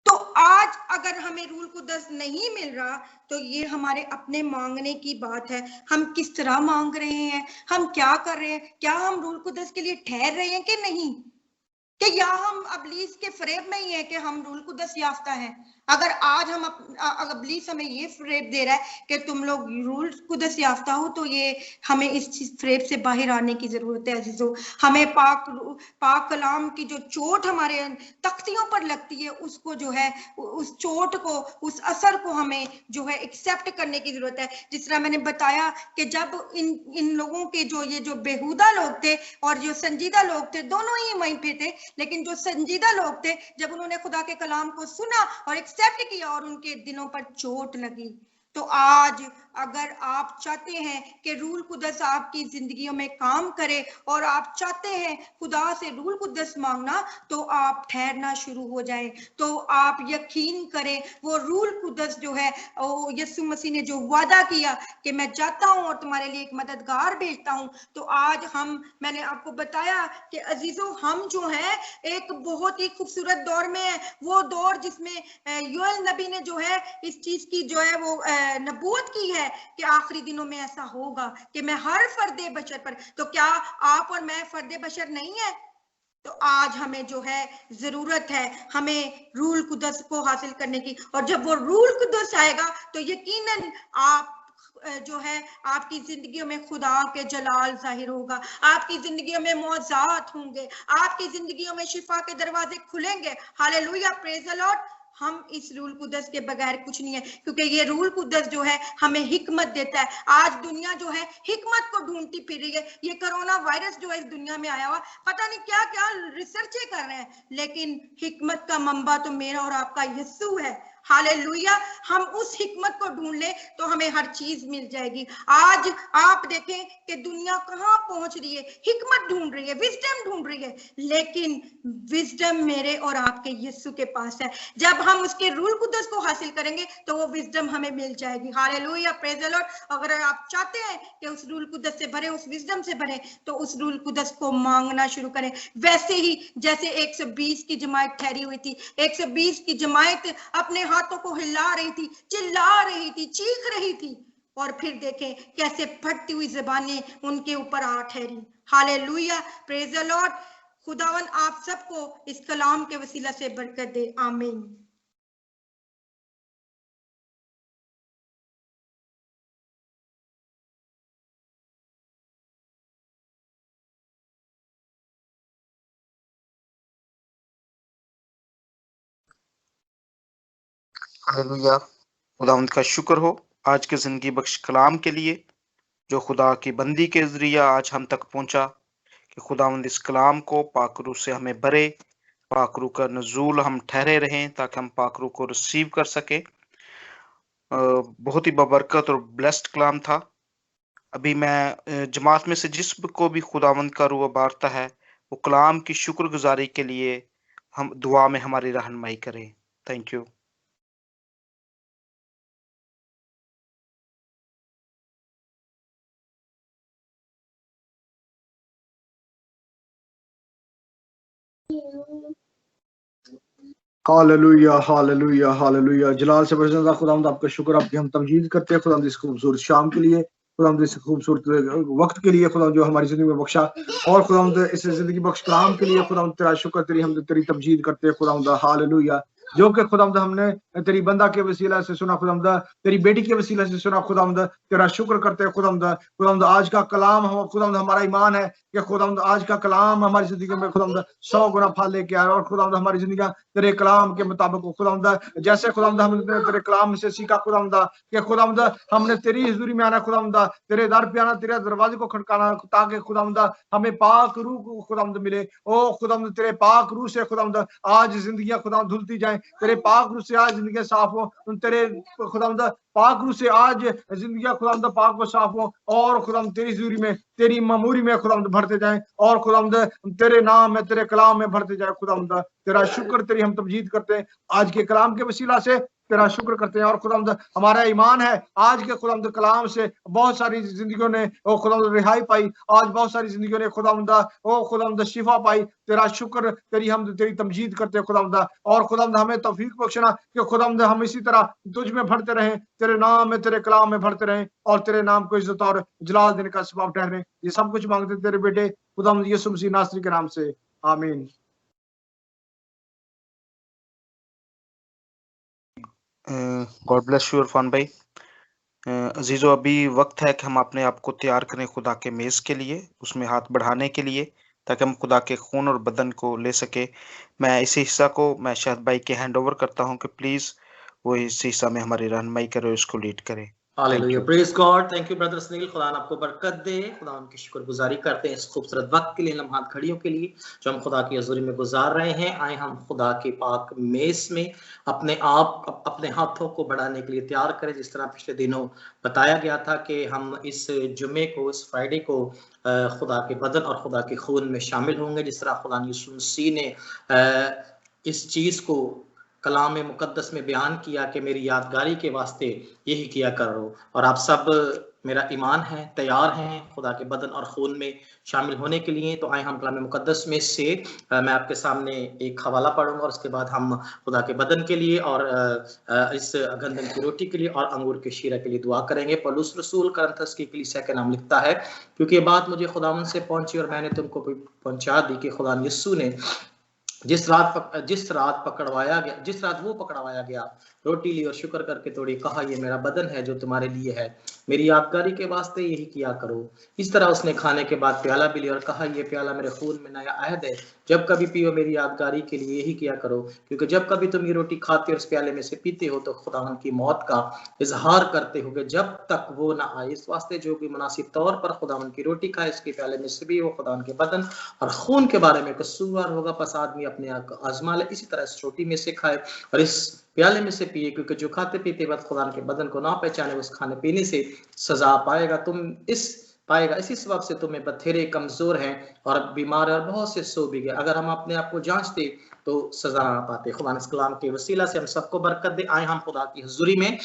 तो आज अगर हमें रूल कुदस नहीं मिल रहा तो ये हमारे अपने मांगने की बात है, हम किस तरह मांग रहे हैं, हम क्या कर रहे हैं, क्या हम रूल कुदस के लिए ठहर रहे हैं कि नहीं, कि या हम अबलीस के फरेब में ही है कि हम रूल कुदस याफ्ता हैं। अगर आज हम अबलीस हमें ये फरेब दे रहा है कि तुम लोग रूल कुदस याफ्ता हो, तो ये हमें इस फरेब से बाहर आने की जरूरत है अजीजों। हमें पाक कलाम की जो चोट हमारे तख्तियों पर लगती है, उसको जो है उस चोट को, उस असर को हमें जो है एक्सेप्ट करने की जरूरत है। जिस तरह मैंने बताया कि जब इन लोगों के जो बेहुदा लोग थे और जो संजीदा लोग थे, दोनों ही वहीं पे थे, लेकिन जो संजीदा लोग थे जब उन्होंने खुदा के कलाम को सुना और एक्सेप्ट किया और उनके दिलों पर चोट लगी, तो आज अगर आप चाहते हैं कि रूल कुदस आपकी जिंदगियों में काम करे और आप चाहते हैं खुदा से रूल कुदस मांगना, तो आप ठहरना शुरू हो जाए। तो आप यकीन करें वो रूल कुदस जो है, यीशु मसीह ने जो वादा किया कि मैं जाता हूं और तुम्हारे लिए एक मददगार भेजता हूं, तो आज मैंने आपको बताया कि अजीजों हम जो है एक बहुत ही खूबसूरत दौर में है, वो दौर जिसमें योएल नबी ने जो है इस चीज की जो है वो नबूवत की है कि आखिरी दिनों में ऐसा होगा कि मैं हर फर्दे बशर पर, तो क्या आप और मैं फर्दे बशर नहीं है? तो आज हमें जो है जरूरत है हमें रूल कुदस को हासिल करने की, और जब वो रूल कुदस आएगा तो यकीनन आप जो है आपकी जिंदगियों में खुदा के जलाल जाहिर होगा, आपकी जिंदगियों में मौजात होंगे, आपकी जिंदगियों में शिफा के दरवाजे खुलेंगे। Hallelujah, praise the Lord. हम इस रूल कुदस के बगैर कुछ नहीं है, क्योंकि ये रूल कुदस जो है हमें हिकमत देता है। आज दुनिया जो है हिकमत को ढूंढती फिर रही है। ये कोरोना वायरस जो है इस दुनिया में आया हुआ, पता नहीं क्या क्या रिसर्चें कर रहे हैं, लेकिन हिकमत का मंबा तो मेरा और आपका यीशु है। हालेलुया। हम उस हिकमत को ढूंढ ले तो हमें हर चीज मिल जाएगी। आज आप देखें कि दुनिया कहां पहुंच रही है, हिकमत ढूंढ रही है, विजडम ढूंढ रही है, लेकिन विजडम मेरे और आपके यीशु के पास है। जब हम उसके रूल कुदस को हासिल करेंगे तो वो विजडम हमें मिल जाएगी। Hallelujah, praise the Lord. अगर आप चाहते हैं कि उस रूल कुदस से भरे, उस विजडम से भरे, तो उस रूल कुदस को मांगना शुरू करें। वैसे ही जैसे 120 की जमात ठहरी हुई थी, 120 की जमात अपने हाथों को हिला रही थी, चिल्ला रही थी, चीख रही थी, और फिर देखें कैसे फटती हुई ज़बानें उनके ऊपर आ ठहरी। Hallelujah, praise the Lord. खुदावन आप सबको इस कलाम के वसीला से बरकत दे, आमीन। हालेलुया, खुदावंद का शुक्र हो आज के जिंदगी बख्श कलाम के लिए जो खुदा की बंदी के जरिया आज हम तक पहुंचा, कि खुदावंद इस कलाम को पाकरू से हमें भरे, पाकरू का नजूल हम ठहरे रहें ताकि हम पाकरू को रिसीव कर सके। बहुत ही बबरकत और ब्लेस्ड कलाम था। अभी मैं जमात में से जिस को भी खुदावंद का रूह बारता है वो कलाम की शुक्रगुजारी के लिए हम दुआ में हमारी रहनुमाई करें। Thank you. Hallelujah hallelujah hallelujah. जलाल से बरसदा खुदावंद आपका शुक्र, आपकी हम तमजीद करते हैं खुदावंद इस खूबसूरत शाम के लिए, खुदावंद इस खूबसूरत वक्त के लिए खुदावंद जो हमारी जिंदगी में बख्शा, और खुदावंद इस जिंदगी बख्श कलाम के लिए खुदावंद तेरा शुक्र, तेरी हम तेरी तमजीद करते हैं खुदावंद। हालेलुया, जो कि खुदावंद हमने तेरी बंदा के वसीला से सुना, खुदावंद तेरी बेटी के वसीला से सुना, खुदावंद तेरा शुक्र करते हैं खुदावंद। खुदावंद आज का कलाम हम खुदावंद हमारा ईमान है कि खुदावंद आज का कलाम हमारी जिंदगी में खुदावंद 100 गुना फल लेके आया, और खुदावंद हमारी जिंदगी तेरे कलाम के मुताबिक खुदावंद जैसे खुदावंद हमने तेरे कलाम से सीखा खुदावंद कि खुदावंद हमने तेरी हुजूरी में आना, खुदावंद तेरे दर पे आना, तेरे दरवाजे को खटकाना, ताकि खुदावंद हमें पाक रूह को खुदावंद मिले। ओ खुदावंद तेरे पाक रूह से खुदावंद आज जिंदगियां खुदावंद धुलती जाएं, तेरे पाक रूह से आज जिंदगियां साफ हो, तेरे खुदावंद पाक रूह से आज जिंदगियां खुदावंद पाक व साफ हो, और खुदावंद तेरी हुजूरी में, तेरी ममूरी में खुदावंद भरते जाएं, और खुदावंद तेरे नाम में, तेरे कलाम में भरते जाए। खुदावंद तेरा शुक्र, तेरी हम तमजीद करते हैं आज के कलाम के वसीला से, तेरा शुक्र करते हैं। और खुदावंद हमारा ईमान है आज के खुदावंद कलाम से बहुत सारी जिंदगियों ने ओ खुदावंद रिहाई पाई, आज बहुत सारी जिंदगियों ने खुदावंद ओ खुदावंद शिफा पाई। तेरा शुक्र, तेरी हम तेरी तमजीद करते हैं खुदावंद। और खुदावंद हमें तौफीक बख्शना कि खुदावंद हम इसी तरह तुझ में भरते रहें, तेरे नाम में, तेरे कलाम में भरते रहें, और तेरे नाम को इज्जत और जलाल देने का सबब ठहरे। ये सब कुछ मांगते तेरे बेटे खुदावंद यीशु मसीह नासरी के नाम से, आमीन। गॉड ब्लेस यू इरफान भाई। अजीजों, अभी वक्त है कि हम अपने आप को तैयार करें खुदा के मेज़ के लिए, उसमें हाथ बढ़ाने के लिए, ताकि हम खुदा के खून और बदन को ले सके। मैं इसी हिस्सा को मैं शायद भाई के हैंड ओवर करता हूं कि प्लीज वो इस हिस्सा में हमारी रहनुमाई करे, उसको लीड करे। Hallelujah, praise God. Thank you brother Sunil, खुदा आपको बरकत दे। खुदा उनकी शुक्रगुजारी करते हैं इस खूबसूरत वक्त के लिए, लम्हात घड़ियों के लिए जो हम खुदा की हज़ूरी में गुजार रहे हैं। आए हम खुदा के पाक मेज़ में अपने आप अपने हाथों को बढ़ाने के लिए तैयार करें। जिस तरह पिछले दिनों बताया गया था कि हम इस जुमे को, इस फ्राइडे को खुदा के बदन और खुदा के खून में शामिल होंगे। जिस तरह खुदा यीशु मसीह ने इस चीज़ को कलाम मुकद्दस में बयान किया कि मेरी यादगारी के वास्ते यही किया करो। और आप सब, मेरा ईमान है, तैयार हैं खुदा के बदन और खून में शामिल होने के लिए। तो आए हम कलाम मुकद्दस में से मैं आपके सामने एक हवाला पढ़ूंगा, और उसके बाद हम खुदा के बदन के लिए और इस गंदम की रोटी के लिए और अंगूर के शीरा के लिए दुआ करेंगे। पौलुस रसूल करंथस की कलीसिया के नाम लिखता है, क्योंकि ये बात मुझे खुदावन से पहुंची और मैंने तुमको पहुंचा दी कि खुदा यीशु ने जिस रात वो पकड़वाया गया, रोटी ली और शुक्र करके तोड़ी, कहा ये मेरा बदन है जो तुम्हारे लिए है, मेरी यादगारी के वास्ते यही किया करो। इस तरह उसने खाने के बाद प्याला भी लिया और कहा ये प्याला मेरे खून में नया अहद है, जब कभी पियो मेरी यादगारी के लिए यही किया करो। क्योंकि जब कभी तुम ये रोटी खाते और उस प्याले में से पीते हो तो खुदावन की मौत का इजहार करते हो जब तक वो ना आए। इस वास्ते जो भी मुनासिब तौर पर खुदावन की रोटी खाए, इसके प्याले में से भी वो खुदावन के बदन और खून के बारे में कसूरवार होगा। पस आदमी अपने आप को आजमा ले, इसी तरह इस रोटी में से खाए और इस प्याले में से पिए, क्योंकि जो खाते पीते वक्त खुदा के बदन को ना पहचाने उस खाने पीने से सजा पाएगा। इसी सबब से तुम्हें बथेरे कमजोर हैं और बीमार और बहुत से सो भी गए। अगर हम अपने आप को जांचते तो सजा ना पाते। खुदा इस कलाम के वसीला से हम सबको बरकत दे। आए हम खुदा की हुजूरी में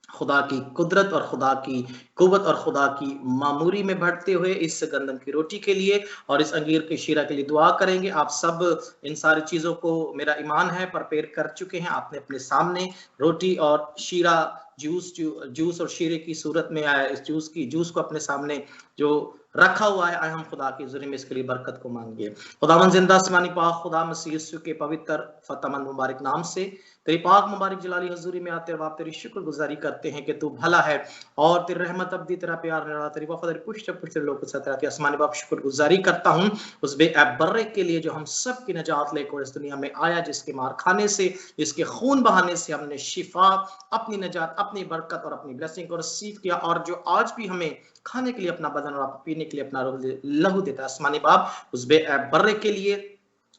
खुदा की कुदरत और खुदा की कुव्वत और खुदा की मामूरी में बढ़ते हुए इस गंदम की रोटी के लिए और इस अंगीर के शीरा के लिए दुआ करेंगे। आप सब इन सारी चीजों को, मेरा ईमान है, प्रिपेयर कर चुके हैं। आपने अपने सामने रोटी और शीरा, जूस और शीरे की सूरत में आया, इस जूस को अपने सामने जो रखा हुआ है, आए हम खुदा की हुजूरी में इसके लिए बरकत को मांगे। खुदावंद जिंदा आसमानी पाक खुदा मसीह यीशु के पवित्र फतेहमंद मुबारक नाम से तेरी पाक मुबारक जलाली हुजूरी में आते हैं। आप तेरी शुक्रगुजारी करते हैं कि तू भला है और तेरी रहमत अब्दी, तेरा प्यार निराला, तेरी वफादारी पुष्ट लोग सतराती आसमानी बाप शुक्रगुजारी करता हूं उस बेअब बर्रे के लिए जो हम सब की निजात लेकर इस दुनिया में आया, जिसके मार खाने से, जिसके खून बहाने से हमने शिफा, अपनी निजात, अपनी बरकत और अपनी ब्लेसिंग को रिसीव किया, और जो आज भी हमें खाने के लिए अपना बदन और पीने के लिए अपना लहू देता है। आसमानी बाप उस बेअब बर्रे के लिए,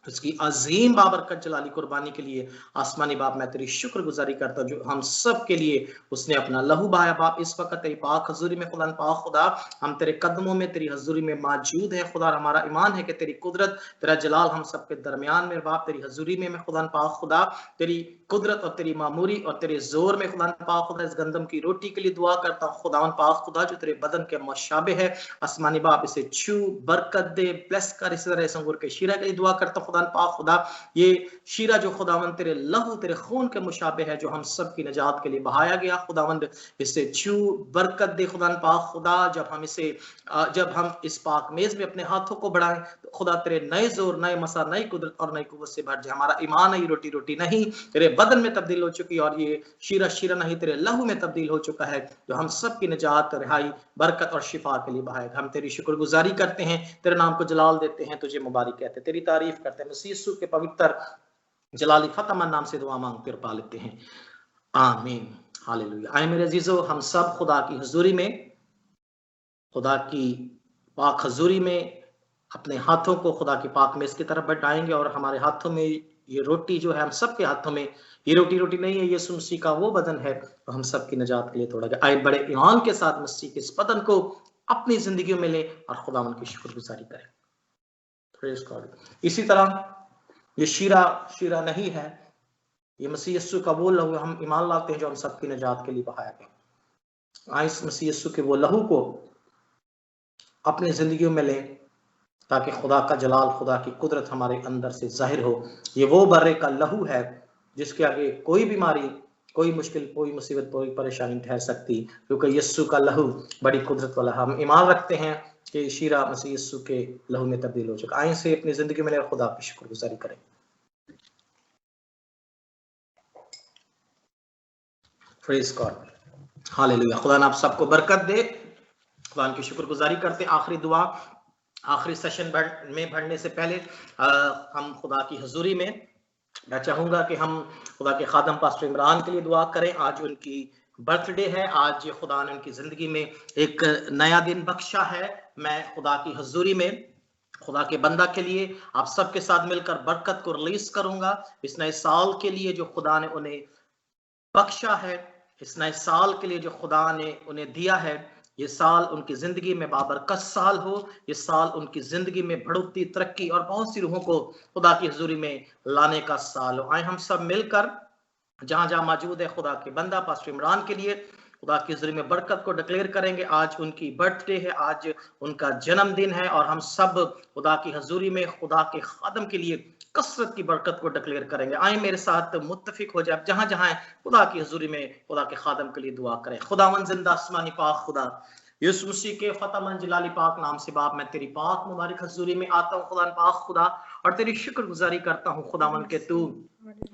उसकी अजीम बाबरकत जलाली कुर्बानी के लिए आसमानी बाप मैं तेरी शुक्रगुजारी करता हूं, जो हम सब के लिए उसने अपना लहू बहाया। बाप इस वक्त तेरी पाक हजूरी में खुदा पाक खुदा हम तेरे कदमों में, तेरी हजूरी में मौजूद है। खुदा हमारा ईमान है कि तेरी कुदरत, तेरा जलाल हम सब के दरमियान में। बाप तेरी हजूरी में मैं खुदा पाक खुदा तेरी कुदरत और तेरी मामूरी और तेरे जोर में खुदा पाक खुदा इस गंदम की रोटी के लिए दुआ करता हूँ। खुदा पाक खुदा जो तेरे बदन के मुशाबे है, आसमानी बाप इसे छू बरकत दे, ब्लेस कर। इसी तरह संगूर के शीरा के लिए दुआ करता हूँ। खुदा पाक खुदा ये शीरा जो खुदावंद तेरे लहू, तेरे खून के मुशाबे है, जो हम सब की निजात के लिए बहाया गया, खुदावंद इसे छू बरकत दे। खुदा पाक खुदा जब हम इस पाक मेज में अपने हाथों को बढ़ाएं तो खुदा तेरे नए जोर, नए मसा, नई कुदरत और नई कुव्वत से भर जाए। हमारा ईमान है ये रोटी रोटी नहीं तेरे बदन में तब्दील हो चुकी, और ये शीरा शीरा नहीं तेरे लहू में तब्दील हो चुका है, जो हम सब की निजात, रिहाई, बरकत और शिफा के लिए बहाएगा। हम तेरी शुक्रगुजारी करते हैं, तेरे नाम को जलाल देते हैं, तुझे मुबारक कहते हैं, तेरी तारीफ करते हैं। मसीह यीशु के पवित्र जलाली फतेहमंद नाम से दुआ मांगते और पा लेते हैं, आमीन, हालेलुया। आए मेरे अजीजों, हम सब खुदा की हुजूरी में, खुदा की पाक हजूरी में अपने हाथों को खुदा की पाक मेज की तरफ बढ़ाएंगे, और हमारे हाथों में ये रोटी जो है, हम सबके हाथों में ये रोटी नहीं है, यीशु मसीह का वो बदन है, तो हम सबकी निजात के लिए तोड़ा गया। आए बड़े ईमान के साथ मसीह के इस बदन को अपनी जिंदगी में ले और खुदावंद की शुक्रगुजारी करें। Praise God. इसी तरह ये शीरा नहीं है, ये मसीह यीशु का वो लहू हम ईमान लाते हैं जो हम सबकी निजात के लिए बहाया गया। आए इस मसीह यीशु के वो लहू को अपनी जिंदगी में ले, ताकि खुदा का जलाल, खुदा की कुदरत हमारे अंदर से जाहिर हो। ये वो बर्रे का लहू है जिसके आगे कोई बीमारी, कोई मुश्किल, कोई मुसीबत, कोई परेशानी ठहर सकती, क्योंकि यीशु का लहू बड़ी कुदरत वाला। हम ईमान रखते हैं कि शीरा मसीह यीशु के लहू में तब्दील हो चुका। आए से अपनी जिंदगी में खुदा की शुक्रगुजारी करें। Praise God, hallelujah. खुदा ने आप सबको बरकत दे। खुदा की शुक्रगुजारी करते। आखिरी दुआ, आखिरी सेशन में बढ़ने से पहले हम खुदा की हजूरी में, मैं चाहूंगा कि हम खुदा के खादम पास्टर इमरान के लिए दुआ करें। आज उनकी बर्थडे है, आज खुदा ने उनकी जिंदगी में एक नया दिन बख्शा है। मैं खुदा की हजूरी में खुदा के बंदा के लिए आप सबके साथ मिलकर बरकत को रिलीज करूंगा, इस नए साल के लिए जो खुदा ने उन्हें बख्शा है, इस नए साल के लिए जो खुदा ने उन्हें दिया है। ये साल उनकी जिंदगी में बाबरकत साल हो, ये साल उनकी जिंदगी में बढ़ोतरी, तरक्की और बहुत सी रूहों को खुदा की हुजूरी में लाने का साल हो। आए हम सब मिलकर जहां जहां मौजूद है खुदा के बंदा पास्टर इमरान के लिए खुदा की हुजूरी में बरकत को डिक्लेयर करेंगे। आज उनकी बर्थडे है, आज उनका जन्मदिन है, और हम सब खुदा की हुजूरी में खुदा के खादम के लिए कसरत की बरकत को डिक्लेयर करेंगे। आए मेरे साथ मुत्तफिक हो जाए, जहां जहां खुदा की हुजूरी में खुदा के खादम के लिए दुआ करें। खुदावंद जिंदा आसमानी पाक खुदा, यीशु मसीह के फतेहमंद जलाली पाक नाम से बाप मैं तेरी पाक मुबारक हजूरी में आता हूँ खुदा पाक खुदा, और तेरी शुक्रगुजारी करता हूँ खुदावंद के तू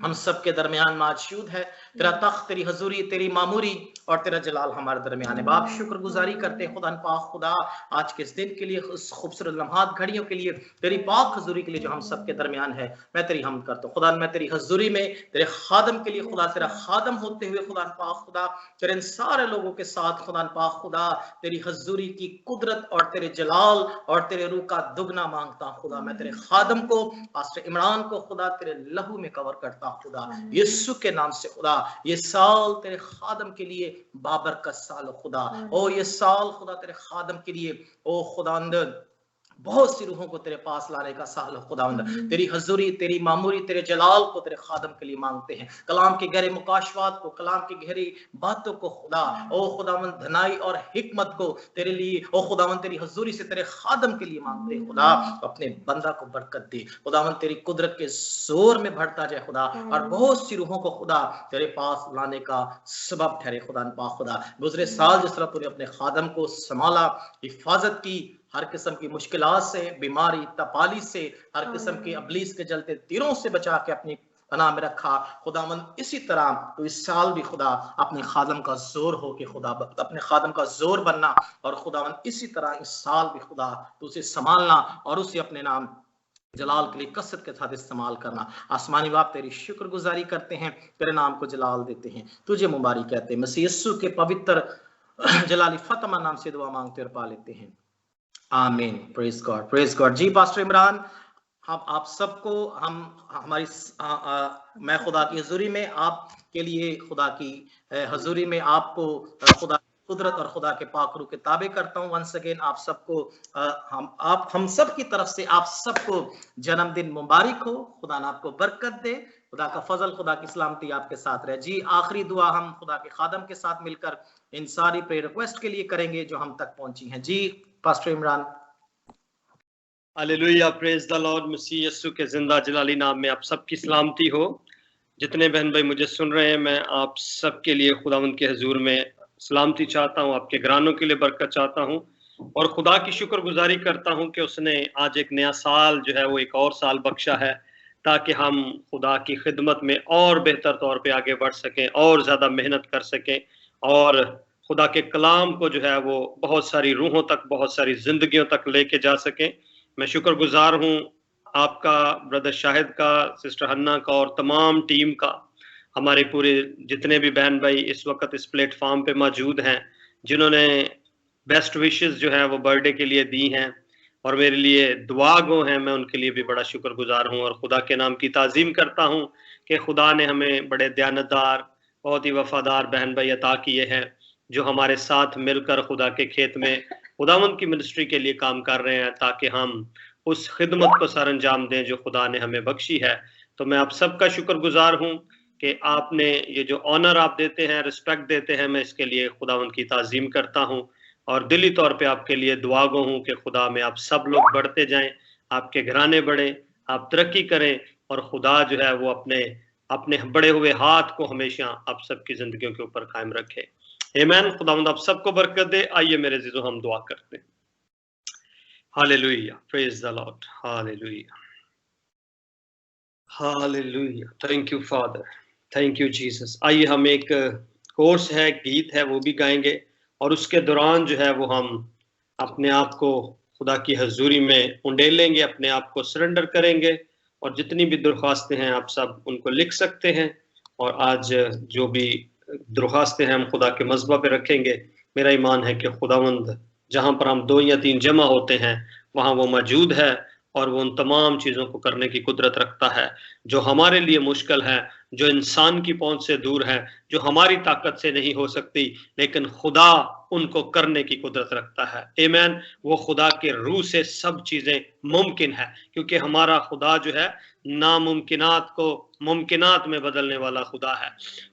हम सब के दरमियान मौजूद है। तेरा तख्त, तेरी हजूरी, तेरी मामूरी और तेरा जलाल हमारे दरमियान है। बाप शुक्रगुजारी करते हैं खुदा पाक खुदा आज के इस दिन के लिए, उस खूबसूरत लम्हात घड़ियों के लिए, तेरी पाक हजूरी के लिए जो हम सब के दरमियान है। मैं तेरी हमद करता हूँ खुदा, मैं तेरी हजूरी में तेरे खादम के लिए खुदा, तेरा खादम होते हुए खुदा पाक खुदा तेरे इन सारे लोगों के साथ खुदा पाक खुदा तेरी हजूरी की कुदरत और तेरे जलाल और तेरे रूह का दुगना मांगता हूँ खुदा। मैं तेरे खादम को, पास्टर इमरान को खुदा तेरे लहू में कवर करता हूँ खुदा यीशु के नाम से खुदा। ये साल तेरे खादम के लिए बाबरकत साल हो खुदा। ओ ये साल खुदा तेरे खादम के लिए ओ खुदावंद बहुत सी रूहों को तेरे पास लाने का साल हो खुदावंद। तेरी हजूरी, तेरी मामूरी, तेरे जलाल को तेरे खादम के लिए मांगते हैं। कलाम के गहरे मुकाशवात को, कलाम की गहरी बातों को खुदा, ओ खुदावंद धनाई और हिकमत को तेरे लिए, ओ खुदावंद तेरी हजूरी से तेरे खादम के लिए मांगते हैं खुदा। अपने बंदा को बरकत दे खुदावंद, तेरी कुदरत के जोर में बढ़ता जाए खुदा, और बहुत सी रूहों को खुदा तेरे पास लाने का सबब ठहरे खुदा पाक खुदा। गुजरे साल जिस तरह तूने अपने खादम को संभाला, हिफाजत की, हर किस्म की मुश्किलात से, बीमारी, तपाली से, हर किस्म के अबलीस के जलते तीरों से बचा के अपनी पनाह में रखा खुदावंद। इसी तरह तो इस साल भी खुदा अपने खादम का जोर हो के खुदा अपने खादम का जोर बनना, और खुदावंद इसी तरह इस साल भी खुदा तो उसे संभालना और उसे अपने नाम जलाल के लिए कसरत के साथ इस्तेमाल करना। आसमानी बाप तेरी शुक्रगुजारी करते हैं, तेरे नाम को जलाल देते हैं, तुझे मुबारक कहते हैं। मसीह यीशु के पवित्र जलाली फतमा नाम से दुआ मांगते और पा लेते हैं, आमीन। Praise God, praise God. जी पास्टर इमरान, हम आप सबको हमारी मैं खुदा की हजूरी में आपके लिए, खुदा की हजूरी में आपको खुदा कुदरत और खुदा के पाक रूह के ताबे करता हूँ। वंस अगेन आप सबको हम सब की तरफ से आप सबको जन्मदिन मुबारक हो। खुदा ने आपको बरकत दे, खुदा का फजल, खुदा की सलामती आपके साथ रहे। जी आखिरी दुआ हम खुदा के खादम के साथ मिलकर इन सारी प्रेयर रिक्वेस्ट के लिए करेंगे जो हम तक पहुंची हैं। जी pastor Imran. Hallelujah, praise the Lord. मसीह यीशु के जिंदा जलाली नाम में आप सबकी सलामती हो। जितने बहन भाई मुझे सुन रहे हैं, मैं आप सबके लिए खुदावंद के हजूर में सलामती चाहता हूँ, आपके घरानों के लिए बरकत चाहता हूँ, और खुदा की शुक्रगुजारी करता हूँ कि उसने आज एक नया साल जो है वो एक और साल बख्शा है, ताकि हम खुदा की खिदमत में और बेहतर तौर पे आगे बढ़ सकें और ज़्यादा मेहनत कर सकें, और खुदा के कलाम को जो है वो बहुत सारी रूहों तक, बहुत सारी जिंदगियों तक लेके जा सकें। मैं शुक्रगुजार हूँ आपका, ब्रदर शाहिद का, सिस्टर हन्ना का और तमाम टीम का, हमारे पूरे जितने भी बहन भाई इस वक्त इस प्लेटफॉर्म पे मौजूद हैं, जिन्होंने बेस्ट विशेस जो है वो बर्थडे के लिए दी हैं और मेरे लिए दुआ गो हैं, मैं उनके लिए भी बड़ा शुक्रगुजार हूँ और खुदा के नाम की ताज़ीम करता हूँ कि खुदा ने हमें बड़े दयानतदार, बहुत ही वफादार बहन भाई अता किए हैं, जो हमारे साथ मिलकर खुदा के खेत में खुदावंद की मिनिस्ट्री के लिए काम कर रहे हैं, ताकि हम उस खिदमत को सर अंजाम दें जो खुदा ने हमें बख्शी है। तो मैं आप सबका शुक्रगुजार हूँ कि आपने ये जो ऑनर आप देते हैं, रिस्पेक्ट देते हैं, मैं इसके लिए खुदावंद की ताज़ीम करता हूँ और दिली तौर पे आपके लिए दुआ गो हूँ कि खुदा में आप सब लोग बढ़ते जाएं, आपके घराने बढ़े, आप तरक्की करें, और खुदा जो है वो अपने बड़े हुए हाथ को हमेशा आप सबकी जिंदगियों के ऊपर कायम रखे। आमीन। खुदावंद आप सबको बरकत दे। आइए मेरे अज़ीज़ों हम दुआ करते हैं। Hallelujah, praise the Lord, hallelujah, hallelujah, thank you father, thank you Jesus. आइए हम एक कोर्स है, गीत है, वो भी गाएंगे और उसके दौरान जो है वो हम अपने आप को खुदा की हजूरी में उंडेलेंगे, अपने आप को सरेंडर करेंगे, और जितनी भी दरख्वास्तें हैं आप सब उनको लिख सकते हैं, और आज जो भी दरख्वास्तें हैं हम खुदा के मज़बा पे रखेंगे। मेरा ईमान है कि खुदावंद जहाँ पर हम 2 या 3 जमा होते हैं वहाँ वो मौजूद है, और वो उन तमाम चीज़ों को करने की कुदरत रखता है जो हमारे लिए मुश्किल है, जो इंसान की पहुंच से दूर है, जो हमारी ताकत से नहीं हो सकती, लेकिन खुदा उनको करने की कुदरत रखता है। आमीन। वो खुदा के रूह से सब चीज़ें मुमकिन है, क्योंकि हमारा खुदा जो है नामुमकिनात को मुमकिनात में बदलने वाला खुदा है।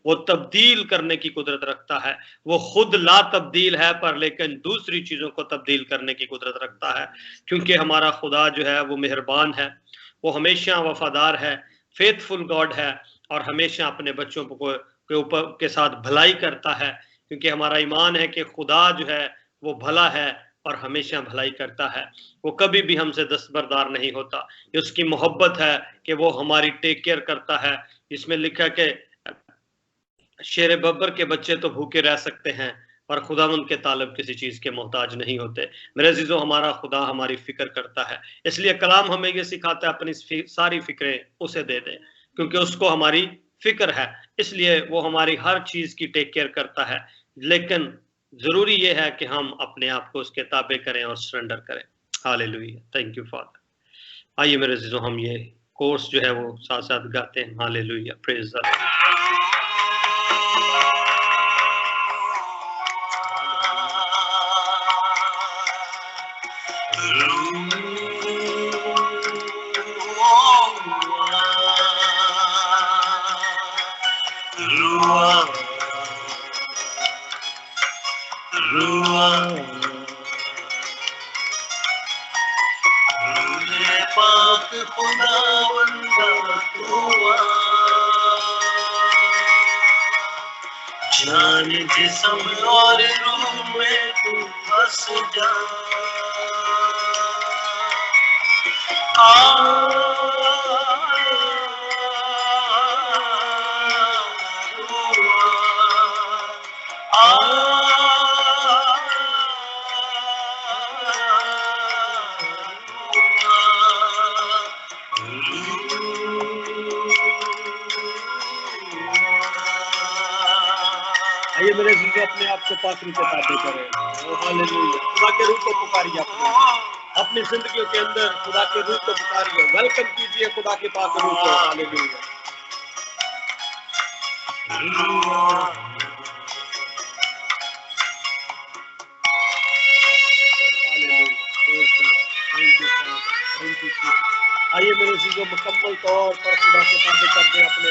वो तब्दील करने की कुदरत रखता है। वो खुद ला तब्दील है, पर लेकिन दूसरी चीज़ों को तब्दील करने की कुदरत रखता है, क्योंकि हमारा खुदा जो है वो मेहरबान है, वो हमेशा वफादार है, फेथफुल गॉड है, और हमेशा अपने बच्चों के ऊपर के साथ भलाई करता है, क्योंकि हमारा ईमान है कि खुदा जो है वो भला है और हमेशा भलाई करता है। वो कभी भी हमसे दस्तबरदार नहीं होता। ये उसकी मोहब्बत है कि वो हमारी टेक केयर करता है। इसमें लिखा कि शेर बब्बर के बच्चे तो भूखे रह सकते हैं, पर खुदावंद के तालब किसी चीज़ के मोहताज नहीं होते। मेरे अजीजों, हमारा खुदा हमारी फिक्र करता है, इसलिए कलाम हमें ये सिखाता है अपनी सारी फिक्रें उसे दे दें, क्योंकि उसको हमारी फिक्र है, इसलिए वो हमारी हर चीज़ की टेक केयर करता है। लेकिन ज़रूरी ये है कि हम अपने आप को उसके ताबे करें और सरेंडर करें। Hallelujah, thank you father. आइए मेरे अजीजों हम ये कोर्स जो है वो साथ साथ गाते हैं। Hallelujah, praise the Lord. जान जिस्म और रूह में तू बस जा, आइए मेरे जिंदगी अपने आप को पाक रूप से ताबे करें। ओ हालेलुया, खुदा के रूप को पुकारिए, अपनी जिंदगियों के अंदर खुदा के रूप को पुकारिए, वेलकम कीजिए खुदा के पाक रूप को। हालेलुया। आइए मेरे जिंदगी मुकम्मल तौर पर खुदा के ताबे कर दे,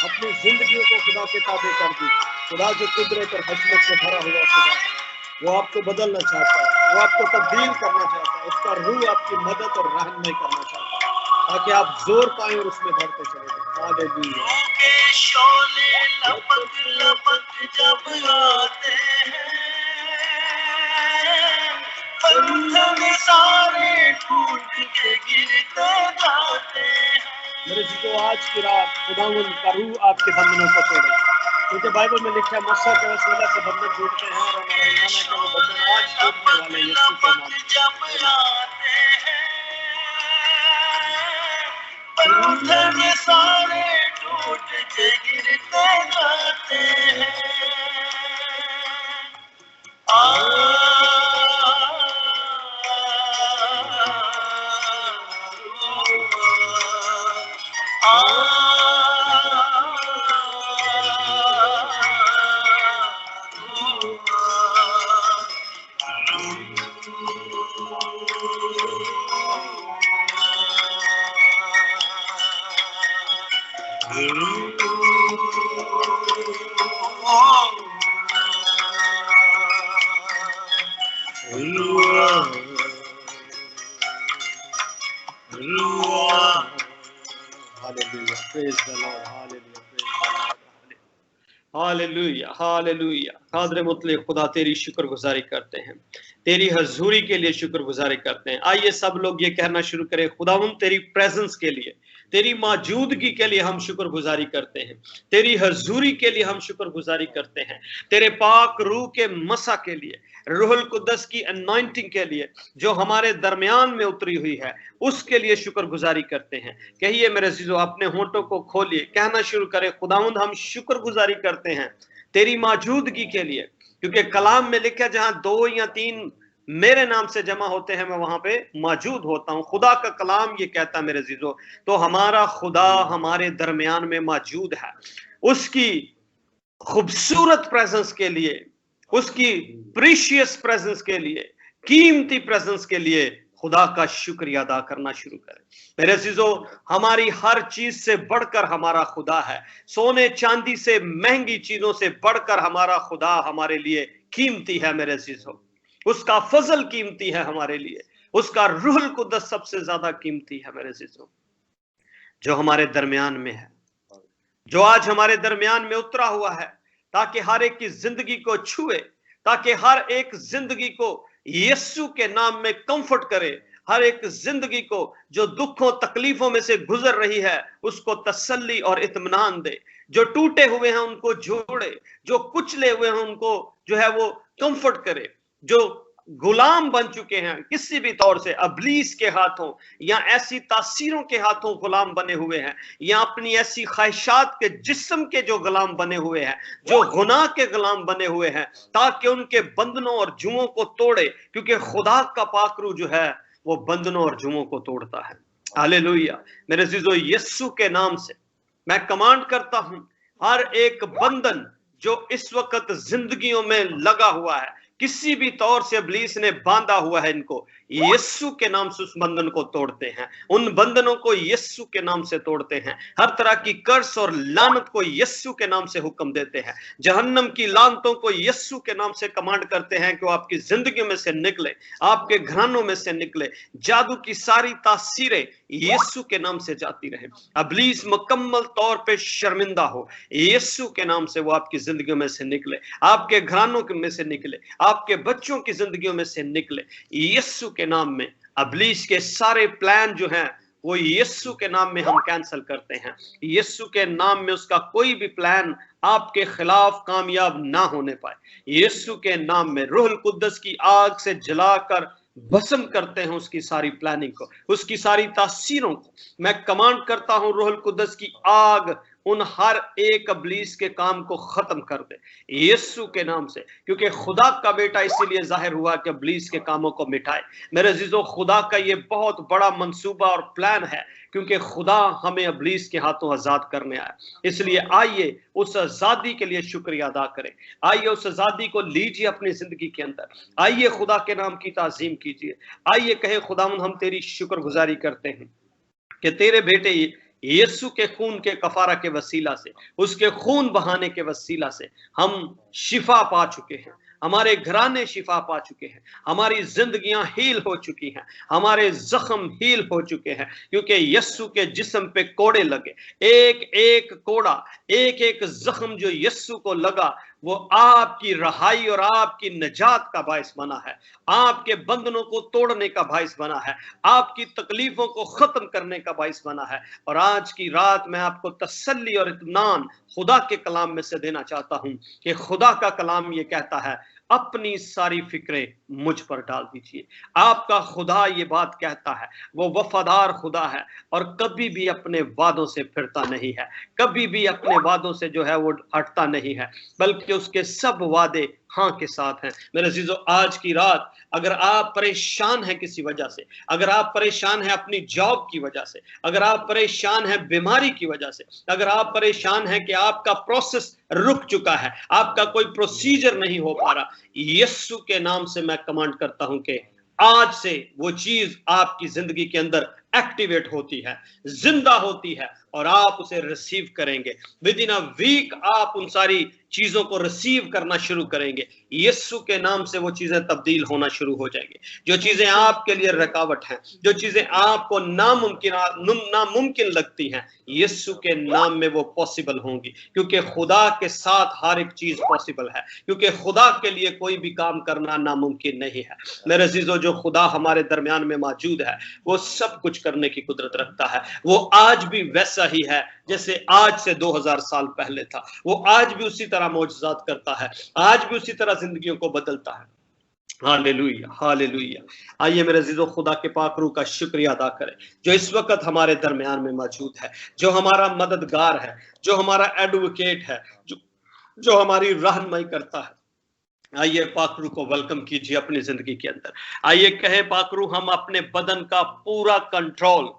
अपनी जिंदगियों को खुदा के ताबे कर दी। खुदा जो कुदरत और हकमत से भरा हुआ खुदा, वो आपको बदलना चाहता है, वो आपको तब्दील करना चाहता है, उसका रूह आपकी मदद और रहनुमाई करना चाहता है ताकि आप जोर पाएं और उसमें बढ़ते चले जाएं। हालेलुया। के शोले लपक लपक जब आते हैं, बंधन सारे टूट के गिरते जाते हैं। मेरे जिसको आज की रात खुदावंद का रूह आपके बंधनों को तोड़े, क्योंकि बाइबल में लिखा है मूसा के वसीले से बंधन टूटते हैं और हमारा ईमान है कि वो बंधन आज टूटने वाले हैं यीशु के नाम से। जब आते हैं, बंधन सारे टूट के गिरते जाते हैं। Hallelujah, hallelujah. कादर मुतलक खुदा तेरी शुक्रगुजारी करते हैं, तेरी हजूरी के लिए शुक्रगुजारी करते हैं। आइए सब लोग ये कहना शुरू करें, खुदावंद तेरी प्रेजेंस के लिए, तेरी मौजूदगी के लिए हम शुक्रगुजारी करते हैं, तेरी हजूरी के लिए हम शुक्रगुजारी करते हैं, तेरे पाक रूह के मसा के लिए, रूहुल कुद्दस की अनॉइंटिंग के लिए जो हमारे दरमियान में उतरी हुई है, उसके लिए शुक्रगुजारी करते हैं। कहिए मेरे अजीजों, अपने होंठों को खोलिए, कहना शुरू करें, खुदावंद हम शुक्रगुजारी करते हैं तेरी मौजूदगी के लिए, क्योंकि कलाम में लिखा जहां 2 या 3 मेरे नाम से जमा होते हैं मैं वहां पे मौजूद होता हूं। खुदा का कलाम ये कहता है मेरे अजीजों, तो हमारा खुदा हमारे दरमियान में मौजूद है। उसकी खूबसूरत प्रेजेंस के लिए, उसकी प्रीशियस प्रेजेंस के लिए, कीमती प्रेजेंस के लिए खुदा का शुक्रिया अदा करना शुरू करें। मेरे अजीजों, हमारी हर चीज से बढ़कर हमारा खुदा है। सोने चांदी से, महंगी चीजों से बढ़कर हमारा खुदा हमारे लिए कीमती है। मेरे अजीजों, उसका फजल कीमती है हमारे लिए, उसका रूहुल कुद्दस सबसे ज्यादा कीमती है। मेरे अजीजों, जो हमारे दरमियान में है, जो आज हमारे दरमियान में उतरा हुआ है, ताकि हर एक की जिंदगी को छुए, ताकि हर एक जिंदगी को यीशु के नाम में कंफर्ट करे, हर एक जिंदगी को जो दुखों तकलीफों में से गुजर रही है उसको तसल्ली और इत्मीनान दे, जो टूटे हुए हैं उनको जोड़े, जो कुचले हुए हैं उनको जो है वो कंफर्ट करे, जो गुलाम बन चुके हैं किसी भी तौर से अबलीस के हाथों या ऐसी तासीरों के हाथों गुलाम बने हुए हैं, या अपनी ऐसी ख्वाहिशात के जिस्म के जो गुलाम बने हुए हैं, जो गुनाह के गुलाम बने हुए हैं, ताकि उनके बंधनों और जुओं को तोड़े, क्योंकि खुदा का पाक रूह जो है वो बंधनों और जुओं को तोड़ता है। हालेलुया। मेरे अजीजों, यीशु के नाम से मैं कमांड करता हूं, हर एक बंधन जो इस वक्त जिंदगियों में लगा हुआ है, किसी भी तौर से इब्लीस ने बांधा हुआ है, इनको यीशु के नाम से उस बंधन को तोड़ते हैं, उन बंधनों को यीशु के नाम से तोड़ते हैं, हर तरह की कर्स और लानत को यीशु के नाम से हुक्म देते हैं, जहन्नम की लानतों को यीशु के नाम से कमांड करते हैं कि वो आपकी जिंदगी में से निकले, आपके घरानों में से निकले, जादू की सारी तासीरें यीशु के नाम से जाती रहे, इब्लीस मुकम्मल तौर पे शर्मिंदा हो, यीशु के नाम से वो आपकी जिंदगियों में से निकले, आपके घरानों में से निकले, आपके बच्चों की जिंदगियों में से निकले, यीशु के नाम में। इब्लीस के सारे प्लान जो हैं वो यीशु के नाम में हम कैंसिल करते हैं, यीशु के नाम में उसका कोई भी प्लान आपके खिलाफ कामयाब ना होने पाए, यीशु के नाम में रूहुल कुद्दस की आग से जलाकर भस्म करते हैं उसकी सारी प्लानिंग को, उसकी सारी तासीरों को। मैं कमांड करता हूं, रूहुल कुद्दस की आग उन हर एक इब्लीस के काम को खत्म कर दे यीशु के नाम से, क्योंकि खुदा का बेटा इसीलिए जाहिर हुआ कि इब्लीस के कामों को मिटाए। मेरे अजीजों, खुदा का ये बहुत बड़ा मंसूबा और प्लान है, क्योंकि खुदा हमें इब्लीस के हाथों आजाद करने आया। इसलिए आइए उस आजादी के लिए शुक्रिया अदा करें, आइए उस आजादी को लीजिए अपनी जिंदगी के अंदर, आइए खुदा के नाम की ताजीम कीजिए, आइए कहे खुदावंद हम तेरी शुक्रगुजारी करते हैं कि तेरे बेटे यीशु के खून के कफारा के वसीला से, उसके खून बहाने के वसीला से हम शिफा पा चुके हैं, हमारे घराने शिफा पा चुके हैं, हमारी जिंदगियां हील हो चुकी हैं, हमारे जख्म हील हो चुके हैं, क्योंकि यीशु के जिस्म पे कोड़े लगे, एक एक कोड़ा, एक एक जख्म जो यीशु को लगा वो आपकी रहाई और आपकी निजात का बायस बना है, आपके बंधनों को तोड़ने का बायस बना है, आपकी तकलीफों को खत्म करने का बायस बना है। और आज की रात मैं आपको तसल्ली और इत्मीनान खुदा के कलाम में से देना चाहता हूं कि खुदा का कलाम ये कहता है, अपनी सारी फिक्रें मुझ पर डाल दीजिए। आपका खुदा ये बात कहता है, वो वफादार खुदा है और कभी भी अपने वादों से फिरता नहीं है, कभी भी अपने वादों से जो है वो हटता नहीं है, बल्कि उसके सब वादे हाँ के साथ हैं। मेरे अजीजों, आज की रात अगर आप परेशान हैं किसी वजह से, अगर आप परेशान हैं अपनी जॉब की वजह से, अगर आप परेशान हैं बीमारी की वजह से, अगर आप परेशान हैं कि आपका प्रोसेस रुक चुका है, आपका कोई प्रोसीजर नहीं हो पा रहा, यीशु के नाम से मैं कमांड करता हूं कि आज से वो चीज आपकी जिंदगी के अंदर एक्टिवेट होती है, जिंदा होती है और आप उसे रिसीव करेंगे। विद इन अ वीक आप उन सारी चीजों को रिसीव करना शुरू करेंगे। यीशु के नाम से वो चीजें तब्दील होना शुरू हो जाएंगी। जो चीजें आपके लिए रुकावट हैं, जो चीजें आपको नामुमकिन लगती हैं, यीशु के नाम में वो पॉसिबल होंगी, क्योंकि खुदा के साथ हर एक चीज पॉसिबल है, क्योंकि खुदा के लिए कोई भी काम करना नामुमकिन नहीं है। मेरे अजीजों, जो खुदा हमारे दरमियान में मौजूद है वो सब कुछ करने की कुदरत रखता है। वो आज भी वैसा ही है जैसे आज से 2000 साल पहले था, वो आज भी उसी तरह मौजज़ात करता है, आज भी उसी तरह जिंदगियों को बदलता है। Hallelujah, hallelujah. आइए मेरे अजीजों, खुदा के पाक रूह का शुक्रिया अदा करें जो इस वक्त हमारे दरमियान में मौजूद है, जो हमारा मददगार है, जो हमारा एडवोकेट है, जो हमारी रहनुमाई करता है। आइए पाक रूह को वेलकम कीजिए अपनी जिंदगी के अंदर। आइए कहे पाक रूह, हम अपने बदन का पूरा कंट्रोल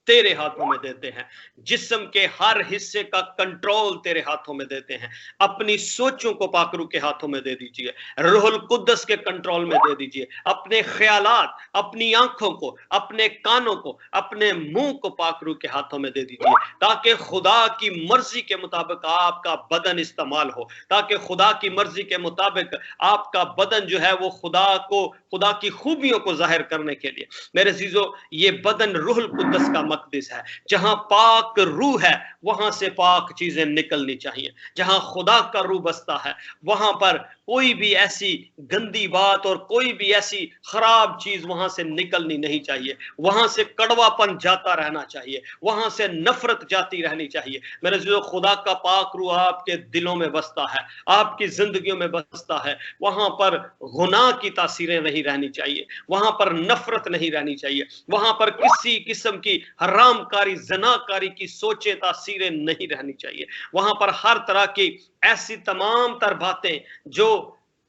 तेरे हाथों में देते हैं, जिस्म के हर हिस्से का कंट्रोल तेरे हाथों में देते हैं। अपनी सोचों को पाकरू के हाथों में दे दीजिए, रूहुल कुद्दस के कंट्रोल में दे दीजिए। अपने ख्यालात, अपनी आंखों को, अपने कानों को, अपने मुंह को पाकरू के हाथों में दे दीजिए, ताकि खुदा की मर्जी के मुताबिक आपका बदन इस्तेमाल हो, ताकि खुदा की मर्जी के मुताबिक आपका बदन जो है वो खुदा की खूबियों को जाहिर करने के लिए। मेरे अजीजों, ये बदन रूहुल कुद्दस का मकदस है। जहां पाक रूह है वहां से पाक चीजें निकलनी चाहिए। जहां खुदा का रूह बसता है वहां पर कोई भी ऐसी गंदी बात और कोई भी ऐसी खराब चीज वहां से निकलनी नहीं चाहिए। वहां से कड़वापन जाता रहना चाहिए, वहां से नफरत जाती रहनी चाहिए। मेरे जो खुदा का पाक रूह आपके दिलों में बसता है, आपकी जिंदगियों में बसता है, वहां पर गुनाह की तासीरें नहीं रहनी चाहिए, वहां पर नफरत नहीं रहनी चाहिए, वहां पर किसी किस्म की हरामकारी, जनाकारी की सोचे तासीरें नहीं रहनी चाहिए। वहां पर हर तरह की ऐसी तमाम तर बातें जो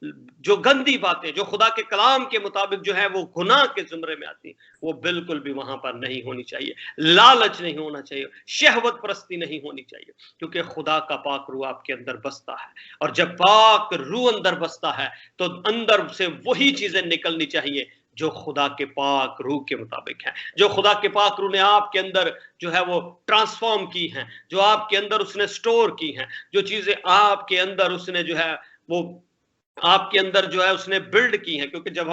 जो गंदी बातें जो खुदा के कलाम के मुताबिक जो है वो गुनाह के जुमरे में आती, वो बिल्कुल भी वहां पर नहीं होनी चाहिए। लालच नहीं होना चाहिए, शहवत परस्ती नहीं होनी चाहिए, क्योंकि खुदा का पाक रूह आपके अंदर बसता है, और जब पाक रूह अंदर बसता है तो अंदर से वही चीजें निकलनी चाहिए जो खुदा के पाक रूह के मुताबिक है, जो खुदा के पाक रूह ने आपके अंदर जो है वो ट्रांसफॉर्म की हैं, जो आपके अंदर उसने स्टोर की हैं, जो चीजें आपके अंदर उसने जो है वो आपके अंदर जो है उसने बिल्ड की है। क्योंकि जब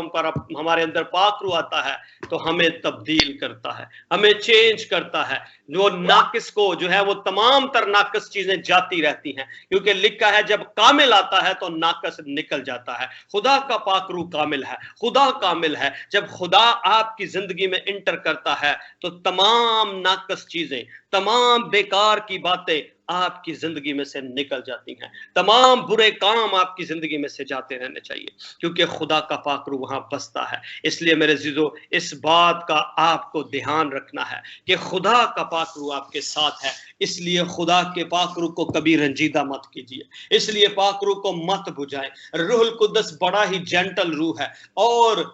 हमारे अंदर पाक रूह आता है तो हमें तब्दील करता है, हमें चेंज करता है। जो नाकिस को जो है वो तमाम तर नाकिस चीजें जाती रहती हैं, क्योंकि लिखा है जब कामिल आता है तो नाकिस निकल जाता है। खुदा का पाक रूह कामिल है, खुदा कामिल है। जब खुदा आपकी जिंदगी में इंटर करता है तो तमाम नाकिस चीजें, तमाम बेकार की बातें आपकी जिंदगी में से निकल जाती हैं, तमाम बुरे काम आपकी जिंदगी में से जाते रहने चाहिए, क्योंकि खुदा का पाक रूह वहां बसता है। इसलिए मेरे जीजो, इस बात का आपको ध्यान रखना है कि खुदा का पाक रूह आपके साथ है, इसलिए खुदा के पाक रूह को कभी रंजीदा मत कीजिए, इसलिए पाक रूह को मत बुझाएं। रूहुल कुद्दस बड़ा ही जेंटल रूह है और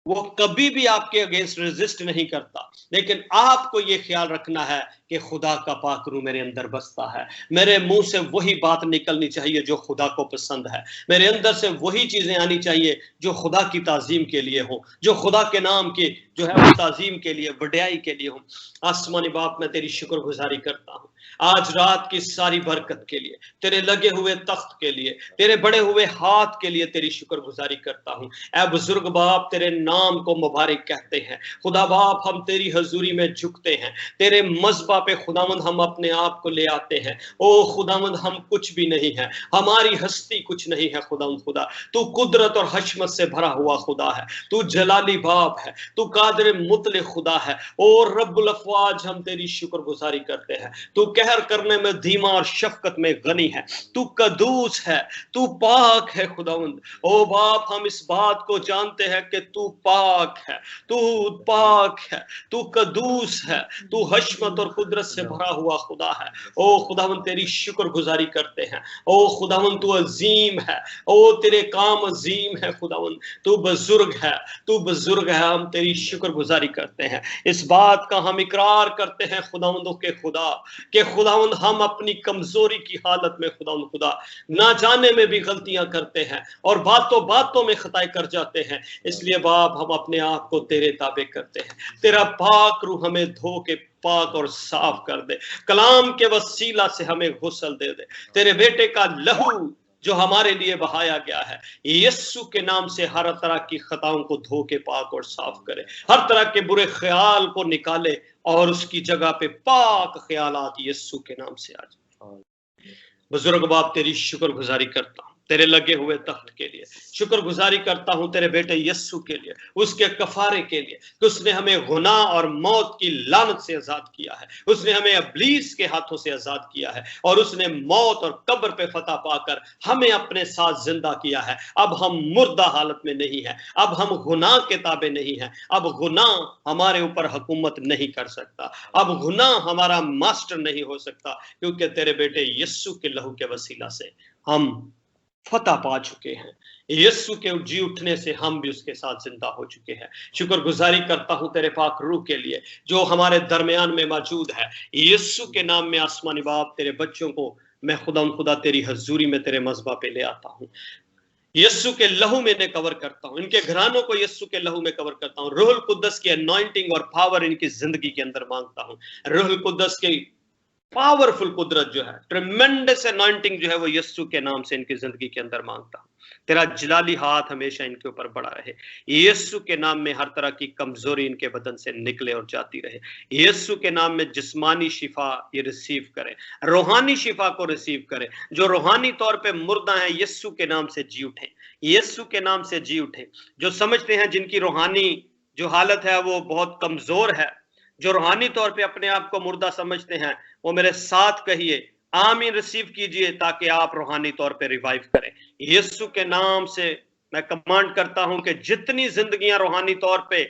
वो कभी भी आपके अगेंस्ट रेजिस्ट नहीं करता, लेकिन आपको ये ख्याल रखना है कि खुदा का पाक रूह मेरे अंदर बसता है, मेरे मुंह से वही बात निकलनी चाहिए जो खुदा को पसंद है, मेरे अंदर से वही चीजें आनी चाहिए जो खुदा की ताजीम के लिए हो, जो खुदा के नाम की जो है वो ताजीम के लिए, वड्याई के लिए हो। आसमानी बाप, मैं तेरी शुक्रगुजारी करता हूँ आज रात की सारी बरकत के लिए, तेरे लगे हुए तख्त के लिए, तेरे बड़े हुए हाथ के लिए तेरी शुक्रगुजारी करता हूँ। ऐ बुजुर्ग बाप, तेरे नाम को मुबारक कहते हैं। खुदा बाप, हम तेरी हजूरी में झुकते हैं, तेरे मज़बा पे खुदावंद हम अपने आप को ले आते हैं। ओ खुदावंद, हम कुछ भी नहीं है, हमारी हस्ती कुछ नहीं है। खुदावंद खुदा, तू कुदरत और हशमत से भरा हुआ खुदा है, तू जलाली बाप है, तू कादिर मुतले खुदा है। ओ रब्बुल अफ़वाज, हम तेरी शुक्रगुजारी करते हैं। तू कहर करने में धीमा और शफकत में गनी है, तू कदूस है, तू पाक है। खुदावंद ओ बाप, हम इस बात को जानते हैं कि तू पाक है, तू पाक है, तू कदूस है, तू हशमत और कुदरत से भरा हुआ खुदा है। ओ खुदावंद, तेरी शुक्रगुजारी करते हैं। ओ खुदावंद, तू अजीम है, ओ तेरे काम अजीम है। खुदावंद, तू बुजुर्ग है, तू बुजुर्ग है। हम तेरी शुक्रगुजारी करते हैं, इस बात का हम इकरार करते हैं खुदावंदों के खुदा के खुदावंद, हम अपनी कमजोरी की हालत में खुदावंद खुदा ना जाने में भी गलतियां करते हैं और बातों बातों में खताएं कर जाते हैं। इसलिए बाप, हम अपने आप को तेरे ताबे करते हैं। तेरा पाक रूह हमें धो के पाक और साफ कर दे, कलाम के वसीला से हमें गुस्ल दे दे। तेरे बेटे का लहू जो हमारे लिए बहाया गया है, यीशु के नाम से हर तरह की खताओं को धो के पाक और साफ करे, हर तरह के बुरे ख्याल को निकाले और उसकी जगह पे पाक ख्यालात यीशु के नाम से आ जाए। बुजुर्ग बाप, तेरी शुक्रगुजारी करता हूँ तेरे लगे हुए तख्त के लिए, शुक्रगुजारी करता हूं तेरे बेटे यीशु के लिए, उसके कफारे के लिए कि उसने हमें गुनाह और मौत की लानत से आजाद किया है, उसने हमें इब्लीस के हाथों से आजाद किया है और उसने मौत और कब्र पे फतह पाकर हमें अपने साथ जिंदा किया है। अब हम मुर्दा हालत में नहीं है, अब हम गुनाह के ताबे नहीं है, अब गुनाह हमारे ऊपर हुकूमत नहीं कर सकता, अब गुनाह हमारा मास्टर नहीं हो सकता, क्योंकि तेरे बेटे यीशु के लहू के वसीला से हम फतह पा चुके हैं। यीशु के जी उठने से हम भी उसके साथ जिंदा हो चुके हैं। शुक्रगुजारी करता हूं तेरे पाक रूह के लिए जो हमारे दरमियान में मौजूद है। यीशु के नाम में आसमानी बाप, तेरे बच्चों को मैं खुदा तेरी हजूरी में तेरे मज़बा पे ले आता हूं। यीशु के लहू में इन्हें कवर करता हूं, इनके घरानों को यीशु के लहू में कवर करता हूं। रूहुल कुद्दस की अनॉइंटिंग और पावर इनकी जिंदगी के अंदर मांगता हूं। रूहुल कुद्दस की पावरफुल कुदरत जो है, ट्रेमेंडस अनॉइंटिंग जो है, वो यीशु के नाम से इनकी जिंदगी के अंदर मांगता हूं। तेरा जलाली हाथ हमेशा इनके ऊपर बड़ा रहे। यीशु के नाम में हर तरह की कमजोरी इनके बदन से निकले और जाती रहे। यीशु के नाम में जिस्मानी शिफा ये रिसीव करें, रूहानी शिफा को रिसीव करें। जो रूहानी तौर पे मुर्दा है, यीशु के नाम से जी उठे, यीशु के नाम से जी उठे। जो समझते हैं जिनकी रूहानी जो हालत है वो बहुत कमजोर है, जो रूहानी तौर पे अपने आप को मुर्दा समझते हैं, वो मेरे साथ कहिए आमीन रिसीव कीजिए, ताकि आप रूहानी तौर पे रिवाइव करें। यीशु के नाम से मैं कमांड करता हूं कि जितनी जिंदगियां रूहानी तौर पे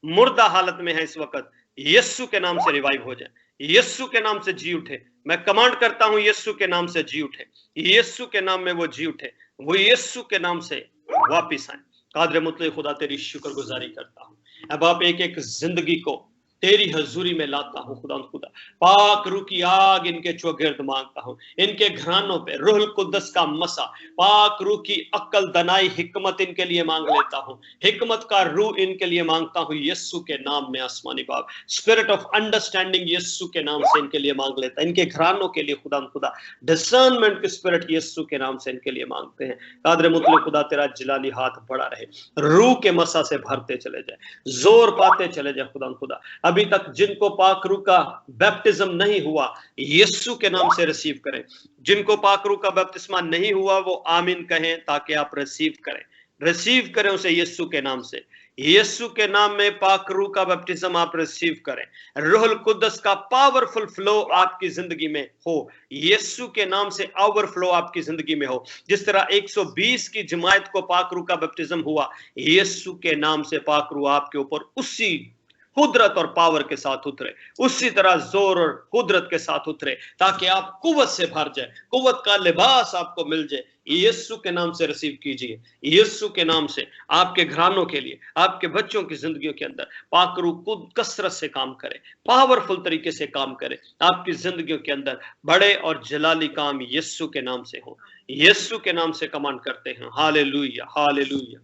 मुर्दा हालत में है इस वक्त, यीशु के नाम से रिवाइव हो जाए, यीशु के नाम से जी उठे। मैं कमांड करता हूं यीशु के नाम से जी उठे, यीशु के नाम में वो जी उठे। वो यीशु के नाम से वापिस आए। कादर मुतले खुदा तेरी शुक्रगुजारी करता हूँ। अब आप एक एक जिंदगी को तेरी हजूरी में लाता हूँ खुदा खुदा। पाक रूह की आग इनके चौगिर्द मांगता हूँ, इनके घरानों पे रूहुल कुद्दस का मसा, पाक रूह की अक्ल दनाई हिकमत इनके लिए मांग लेता हूँ। हिकमत का रूह इनके लिए मांगता हूँ यीशु के नाम में आसमानी बाप। स्पिरिट ऑफ अंडरस्टैंडिंग यीशु के नाम से इनके लिए मांग लेता है। इनके घरानों के लिए खुदा खुदा डिसर्नमेंट के स्पिरिट यीशु के नाम से इनके लिए मांगते हैं। कादर मुतले खुदा तेरा जलाली हाथ बड़ा रहे, रूह के मसा से भरते चले जाए, जोर पाते चले जाए खुदा खुदा। अभी तक जिनको पाक रूह का बैप्टिज्म नहीं हुआ यीशु के नाम से रिसीव करें। जिनको पाक रूह का बपतिस्मा नहीं हुआ वो आमीन कहें ताकि आप रिसीव करें उसे यीशु के नाम से। यीशु के नाम में पाक रूह का बपतिस्म आप रिसीव करें। रूहुल कुद्दस का पावरफुल फ्लो आपकी जिंदगी में हो, यीशु के नाम से ओवरफ्लो आपकी जिंदगी में हो। जिस तरह 120 की जमात को पाक रूह का बपतिस्म हुआ, यीशु के नाम से पाक रूह आपके ऊपर उसी कुदरत और पावर के साथ उतरे, उसी तरह जोर और कुदरत के साथ उतरे, ताकि आप कुव्वत से भर जाए, कुव्वत का लिबास आपको मिल जाए। यीशु के नाम से रिसीव कीजिए। यीशु के नाम से आपके घरानों के लिए, आपके बच्चों की जिंदगियों के अंदर पाक रूह खुद कसरत से काम करे, पावरफुल तरीके से काम करे। आपकी जिंदगियों के अंदर बड़े और जलाली काम यीशु के नाम से हो। यीशु के नाम से कमांड करते हैं। Hallelujah, hallelujah.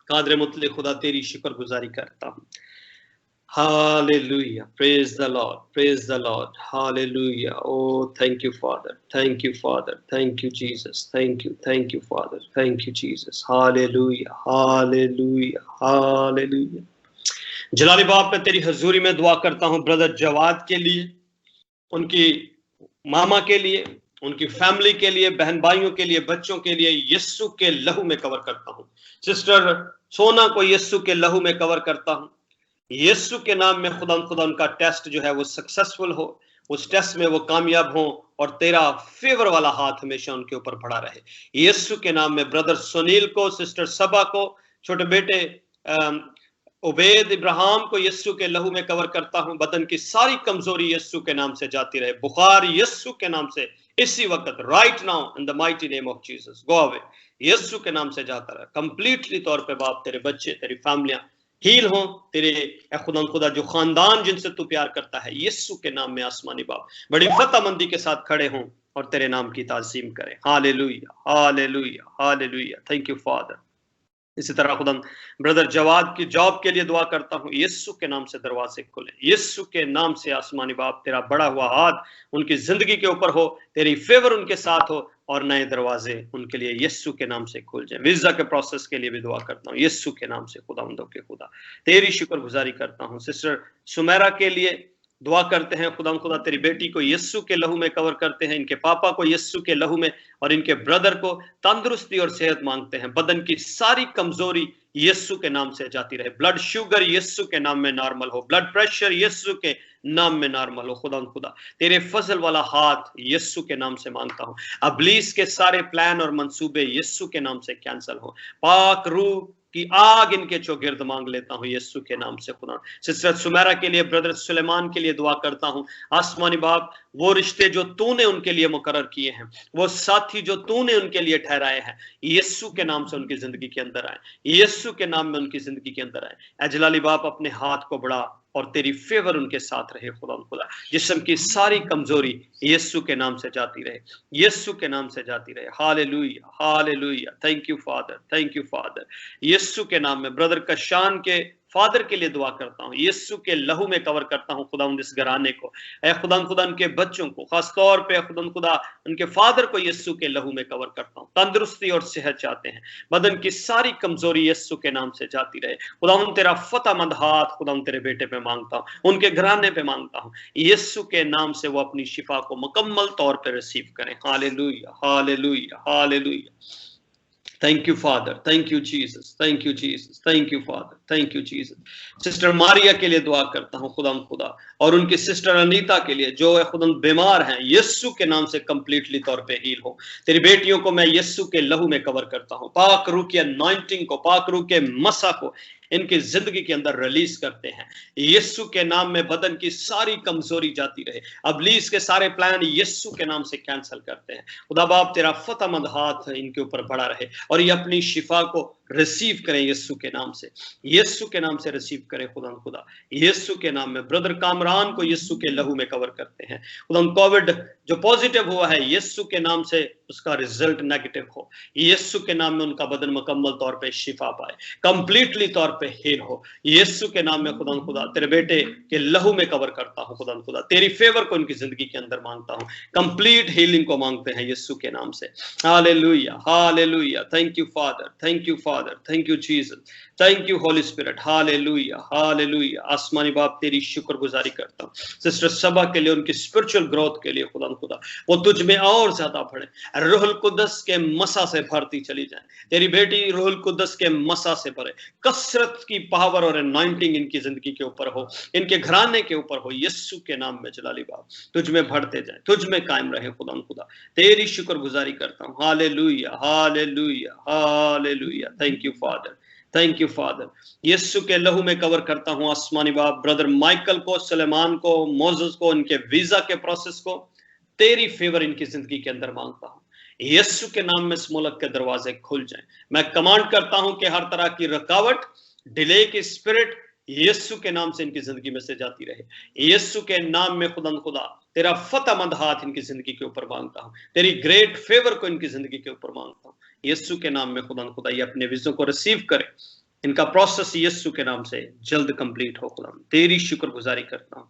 कादर मुतले खुदा तेरी शुक्रगुजारी करता हूं। Hallelujah. Praise the Lord. Praise the Lord. Hallelujah. Oh, thank you, Father. Thank you, Father. Thank you, Jesus. Thank you. Thank you, Father. Thank you, Jesus. Hallelujah. Hallelujah. Hallelujah. जलाली बाप मैं तेरी हजूरी में दुआ करता हूँ ब्रदर जवाद के लिए, उनकी मामा के लिए, उनकी फैमिली के लिए, बहन भाइयों के लिए, बच्चों के लिए यीशु के लहू में कवर करता हूँ। सिस्टर सोना को यीशु के लहू में कवर करता हूँ। यीशु के नाम में खुदा उनका टेस्ट जो है वो सक्सेसफुल हो, उस टेस्ट में वो कामयाब हो और तेरा फेवर वाला हाथ हमेशा उनके ऊपर बढ़ा रहे। यीशु के नाम में ब्रदर सुनील को, सिस्टर सबा को, छोटे बेटे उबैद इब्राहिम को यीशु के लहू में कवर करता हूं। बदन की सारी कमजोरी यीशु के नाम से जाती रहे। बुखार यीशु के नाम से इसी वक्त right now in the mighty name of Jesus go away, Yeshu के नाम से जाता रहे कंप्लीटली तौर पे। बाप तेरे बच्चे, तेरी फैमिलियां हील हो, तेरे खुदा जो खानदान जिनसे तू प्यार करता है यीशु के नाम में आसमानी बाप बड़ी फतहमंदी के साथ खड़े हों और तेरे नाम की ताज़ीम करें। Hallelujah, hallelujah, hallelujah. Thank you father. इसी तरह खुदा ब्रदर जवाद की जॉब के लिए दुआ करता हूँ, यीशु के नाम से दरवाजे खुले, यीशु के नाम से आसमानी बाप तेरा बड़ा हुआ हाथ उनकी जिंदगी के ऊपर हो, तेरी फेवर उनके साथ हो और नए दरवाजे उनके लिए यीशु के नाम से खुल जाए। वीजा के प्रोसेस के लिए भी दुआ करता हूँ यीशु के नाम से। खुदा तेरी शुक्रगुजारी करता हूँ। सिस्टर सुमेरा के लिए दुआ करते हैं, खुदा तेरी बेटी को यीशु के लहू में कवर करते हैं, इनके पापा को यीशु के लहू में और इनके ब्रदर को तंदुरुस्ती और सेहत मांगते हैं। बदन की सारी कमजोरी यीशु के नाम से जाती रहे। ब्लड शुगर यीशु के नाम में नॉर्मल हो, ब्लड प्रेशर यीशु के नाम में नॉर्मल हो। खुदा तेरे फजल वाला हाथ यीशु के नाम से मांगता हूँ। अबलीस के सारे प्लान और मंसूबे यीशु के नाम से कैंसिल हो। पाक रूह की आग इनके चौगिर्द मांग लेता हूँ यीशु के नाम से। खुदा सिस्टर सुमेरा के लिए, ब्रदर सुलेमान के लिए दुआ करता हूँ। आसमानी बाप वो रिश्ते जो तूने उनके लिए मुकर्रर किए हैं, वो साथी जो तूने उनके लिए ठहराए हैं, यीशु के नाम से उनकी जिंदगी के अंदर आए, यीशु के नाम में उनकी जिंदगी के अंदर आए। अजलाली बाप अपने हाथ को बढ़ा और तेरी फेवर उनके साथ रहे। खुदा जिस्म की सारी कमजोरी यीशु के नाम से जाती रहे, यीशु के नाम से जाती रहे। Hallelujah, hallelujah. Thank you father, thank you father. Yeshu के नाम में ब्रदर कशान के फादर के लिए दुआ करता हूँ, यीशु के लहू में कवर करता हूँ खुदा इस घराने को। खुदा उनके बच्चों को, खास तौर पे खुदा उनके फादर को यीशु के लहू में कवर करता हूँ। तंदुरुस्ती और सेहत चाहते हैं, बदन की सारी कमजोरी यीशु के नाम से जाती रहे। खुदा तेरा फतहमंद हाथ खुदा तेरे बेटे पे मांगता हूँ, उनके घराने पे मांगता हूँ, यीशु के नाम से वो अपनी शिफा को मुकम्मल तौर पे रिसीव करें। Hallelujah, hallelujah, hallelujah. Thank you, Father. Thank you, Jesus. Thank you, Jesus. Thank you, Father. Thank you, Jesus. Sister Maria के लिए दुआ करता हूँ खुदा और उनकी सिस्टर अनीता के लिए जो है खुदा बीमार हैं, यीशु के नाम से कंप्लीटली तौर पे हील हो। तेरी बेटियों को मैं यीशु के लहू में कवर करता हूँ। पाक रूह की अनॉइंटिंग को, पाक रूह के मसा को इनकी जिंदगी के अंदर रिलीज करते हैं। यीशु के नाम में बदन की सारी कमजोरी जाती रहे, इब्लीस के सारे प्लान यीशु के नाम से कैंसिल करते हैं। खुदा बाप तेरा फतहमंद हाथ इनके ऊपर बढ़ा रहे और ये अपनी शिफा को रिसीव करें यीशु के नाम से, यीशु के नाम से रिसीव करें खुदा यीशु के नाम में। ब्रदर कामरान को यीशु के लहू में कवर करते हैं खुदा। कोविड जो पॉजिटिव हुआ है यीशु के नाम से उसका रिजल्ट नेगेटिव हो, यीशु के नाम में उनका बदन मुकम्मल तौर पे शिफा पाए, कंप्लीटली तौर पे हील हो यीशु के नाम में। खुदा तेरे बेटे के लहू में कवर करता हूं खुदा तेरी फेवर को उनकी जिंदगी के अंदर मांगता हूं, कंप्लीट हीलिंग को मांगते हैं यीशु के नाम से। Hallelujah hallelujah, thank you father, thank you father, thank you Jesus, thank you Holi spirit. Hallelujah hallelujah, आसमानी बाप तेरी शुक्रगुजारी करता हूं सिस्टर सबा के लिए, उनकी स्पिरिचुअल ग्रोथ के लिए खुदा वो तुझ में और ज्यादा बढ़े, रूहुल कुद्दस के मसा से भरती चली जाए, तेरी बेटी रूहुल कुद्दस के मसा से भरे, कसरत की पावर और अनॉइंटिंग इनकी जिंदगी के ऊपर हो, इनके घराने के ऊपर हो यीशु के नाम में। जलाली बाप तुझ में बढ़ते जाए, तुझ में कायम रहे खुदा तेरी शुक्रगुजारी करता हूं। Hallelujah hallelujah hallelujah, thank you father, thank you father. Yeshu के लहू में कवर करता हूं आसमानी बाप ब्रदर माइकल को, सलेमान को, मोजेस को, इनके वीजा के प्रोसेस को तेरी फेवर इनकी जिंदगी के अंदर मांगता हूं यीशु के नाम में। इस मुल्क के दरवाजे खुल जाएं, मैं कमांड करता हूं कि हर तरह की रुकावट, डिले की स्पिरिट यीशु के नाम से इनकी जिंदगी में से जाती रहे यीशु के नाम में। खुदा तेरा फतहमंद हाथ इनकी जिंदगी के ऊपर मांगता हूं, तेरी ग्रेट फेवर को इनकी जिंदगी के ऊपर मांगता हूं यीशु के नाम में। खुदा ये अपने विजों को रिसीव करे, इनका प्रोसेस यीशु के नाम से जल्द कंप्लीट हो खुदा तेरी शुक्रगुजारी करता हूं।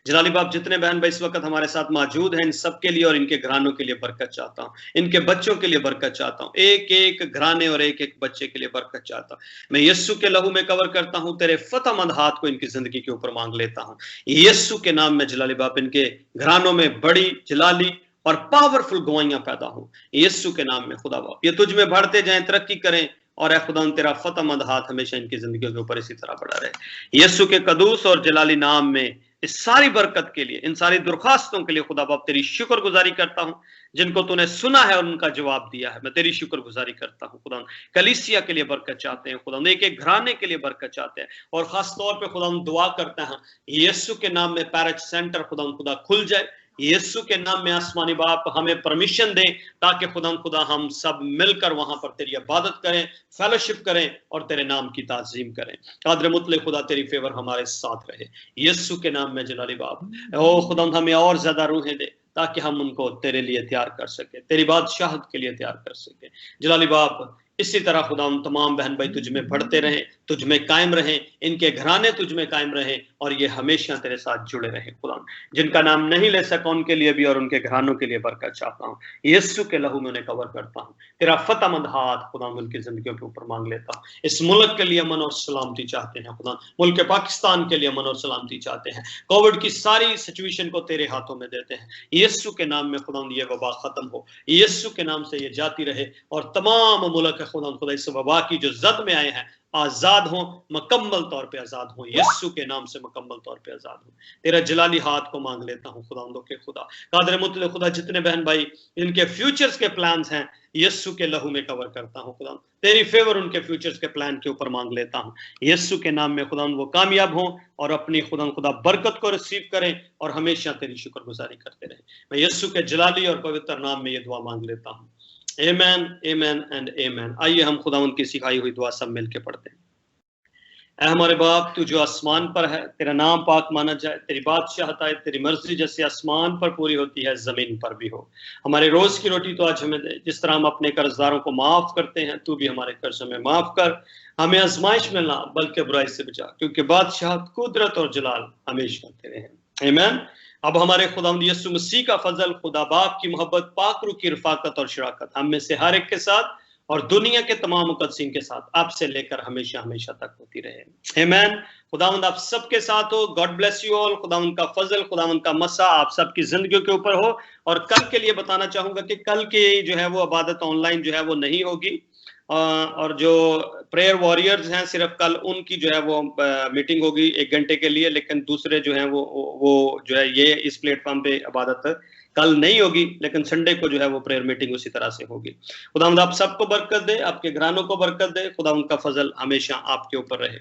जलाली बाप जितने बहन भाई इस वक्त हमारे साथ मौजूद हैं इन सब के लिए और इनके घरानों के लिए बरकत चाहता हूं, इनके बच्चों के लिए बरकत चाहता हूं, एक एक घराने और एक एक बच्चे के लिए बरकत चाहता हूं। मैं यीशु के लहू में कवर करता हूं, तेरे फतहमंद हाथ को इनकी जिंदगी के ऊपर मांग लेता हूं यीशु के नाम में। जलाली बाप इनके घरानों में बड़ी जलाली और पावरफुल गवाहियां पैदा हो यीशु के नाम में। खुदा बाप ये तुझ में बढ़ते जाएं, तरक्की करें और ए खुदा तेरा फतहमंद हाथ हमेशा इनकी जिंदगी के ऊपर इसी तरह बढ़ा रहे यीशु के कदूस और जलाली नाम में। इस सारी बरकत के लिए, इन सारी दरखास्तों के लिए खुदा बाप तेरी शुक्रगुजारी करता हूं, जिनको तूने सुना है और उनका जवाब दिया है, मैं तेरी शुक्रगुजारी करता हूं खुदा। कलीसिया के लिए बरकत चाहते हैं खुदा, एक एक घराने के लिए बरकत चाहते हैं और खास तौर पे खुदा दुआ करते हैं यीशु के नाम में पैरिश सेंटर खुदा खुल जाए यीशु के नाम में। आसमानी बाप हमें परमिशन दे ताकि खुदा हम सब मिलकर वहां पर तेरी इबादत करें, फेलोशिप करें और तेरे नाम की ताज़ीम करें। कादर मुतले खुदा तेरी फेवर हमारे साथ रहे यीशु के नाम में। जलाली बाप ओ खुदा हमें और ज्यादा रूहें दे ताकि हम उनको तेरे लिए तैयार कर सके, तेरी बादशाहत के लिए तैयार कर सके। जलाली बाप इसी तरह खुदा तमाम बहन भाई तुझ में बढ़ते रहें, तुझ में कायम रहें, इनके घराने तुझ में कायम रहें और ये हमेशा तेरे साथ जुड़े रहें खुदा। जिनका नाम नहीं ले सका उनके लिए भी और उनके घरानों के लिए बरकत चाहता हूँ यीशु के लहू में उन्हें कवर करता हूँ। तेरा फतहमंद हाथ खुदा उनकी जिंदगियों के ऊपर मांग लेता हूँ। इस मुल्क के लिए अमन और सलामती चाहते हैं खुदा, मुल्क पाकिस्तान के लिए अमन और सलामती चाहते हैं। कोविड की सारी सिचुएशन को तेरे हाथों में देते हैं यीशु के नाम में। खुदा ये वबा खत्म हो यीशु के नाम से, ये जाती रहे और तमाम मुल्क खुदा इस वबा की जो जद में आए हैं आजाद हों, मुकम्मल तौर पे आजाद हों यीशु के नाम से, मुकम्मल तौर पे आजाद हों। तेरा जलाली हाथ को मांग लेता हूं खुदावंदों के खुदा। कादर मुतले खुदा जितने बहन भाई इनके फ्यूचर्स के प्लान्स हैं यीशु के लहू में कवर करता हूं खुदा। तेरी फेवर उनके फ्यूचर्स के प्लान के ऊपर मांग लेता हूं यीशु के नाम में। खुदा वो कामयाब हों और अपनी खुदा बरकत को रिसीव करें और हमेशा तेरी शुक्रगुजारी करते रहें। मैं यीशु के जलाली और पवित्र नाम में ये दुआ मांग लेता हूं। Amen, amen and amen। आइए हम खुदा उनकी सिखाई हुई दुआ सब मिलके पढ़ते हैं। ऐ हमारे बाप तू जो आसमान पर है, तेरा नाम पाक माना जाए, तेरी बादशाहत आए, तेरी मर्जी जैसे आसमान पर पूरी होती है जमीन पर भी हो। हमारे रोज की रोटी तो आज हमें दे, जिस तरह हम अपने कर्जदारों को माफ करते हैं तू भी हमारे कर्ज में माफ कर। हमें आजमाइश में ला बल्कि बुराई से बचा, क्योंकि बादशाहत, कुदरत और जलाल हमेशा तेरे हैं। आमीन। अब हमारे खुदावंद यीशु मसीह का फजल, खुदा बाप की मोहब्बत, पाक रूह की रफाकत और शराकत हम में से हर एक के साथ और दुनिया के तमाम मुकद्दसीन के साथ आपसे लेकर हमेशा हमेशा तक होती रहे। आमीन। खुदावंद आप सबके साथ हो। God bless you all. खुदावंद का फजल, खुदावंद का मसा आप सबकी जिंदगियों के ऊपर हो। और कल के लिए बताना चाहूंगा कि कल की जो है वो इबादत ऑनलाइन जो है वो नहीं होगी। और जो प्रेयर वॉरियर्स हैं सिर्फ कल उनकी जो है वो मीटिंग होगी 1 घंटे के लिए, लेकिन दूसरे जो हैं वो जो है ये इस प्लेटफॉर्म पे इबादत कल नहीं होगी, लेकिन संडे को जो है वो प्रेयर मीटिंग उसी तरह से होगी। खुदावंद आप सबको बरकत दे, आपके घरानों को बरकत दे, खुदावंद का फजल हमेशा आपके ऊपर रहे।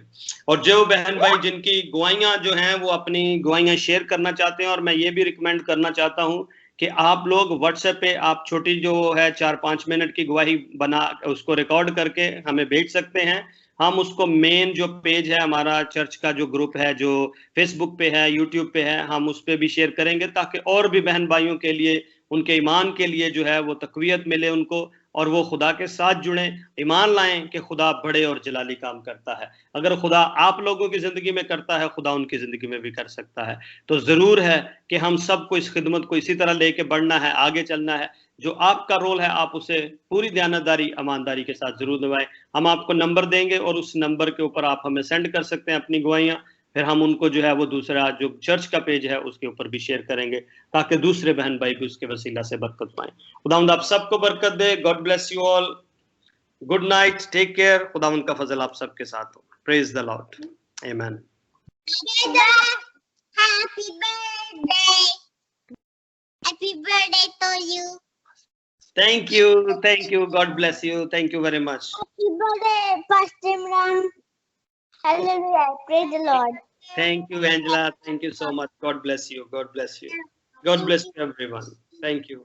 और जो बहन भाई जिनकी गवाहियां जो हैं वो अपनी गवाहियां शेयर करना चाहते हैं, और मैं ये भी रिकमेंड करना चाहता हूँ कि आप लोग व्हाट्सएप पे आप छोटी जो है 4-5 मिनट की गवाही बना उसको रिकॉर्ड करके हमें भेज सकते हैं। हम उसको मेन जो पेज है हमारा चर्च का जो ग्रुप है जो फेसबुक पे है, यूट्यूब पे है, हम उस पे भी शेयर करेंगे ताकि और भी बहन भाइयों के लिए उनके ईमान के लिए जो है वो तकवीयत मिले उनको, और वो खुदा के साथ जुड़े, ईमान लाएं कि खुदा बड़े और जलाली काम करता है। अगर खुदा आप लोगों की जिंदगी में करता है, खुदा उनकी जिंदगी में भी कर सकता है। तो जरूर है कि हम सबको इस खिदमत को इसी तरह लेके बढ़ना है, आगे चलना है। जो आपका रोल है आप उसे पूरी दयानतदारी ईमानदारी के साथ जरूर निभाएं। हम आपको नंबर देंगे और उस नंबर के ऊपर आप हमें सेंड कर सकते हैं अपनी गवाहियां, फिर हम उनको जो है वो दूसरा जो चर्च का पेज है उसके ऊपर भी शेयर करेंगे ताकि दूसरे बहन भाई भी उसके वसीला से बरकत पाएं। खुदावंद आप सबको बरकत दे। God bless you all. Good night, take care. खुदावंद का फजल आप सबके साथ हो। Praise the Lord. आमीन। Happy birthday. Happy birthday to you. Thank you. God bless you. Thank you very much. Happy birthday, Pastor Imran. Hallelujah. Praise the Lord. Thank you, Angela. Thank you so much. God bless you. God bless you. God bless you, everyone. Thank you.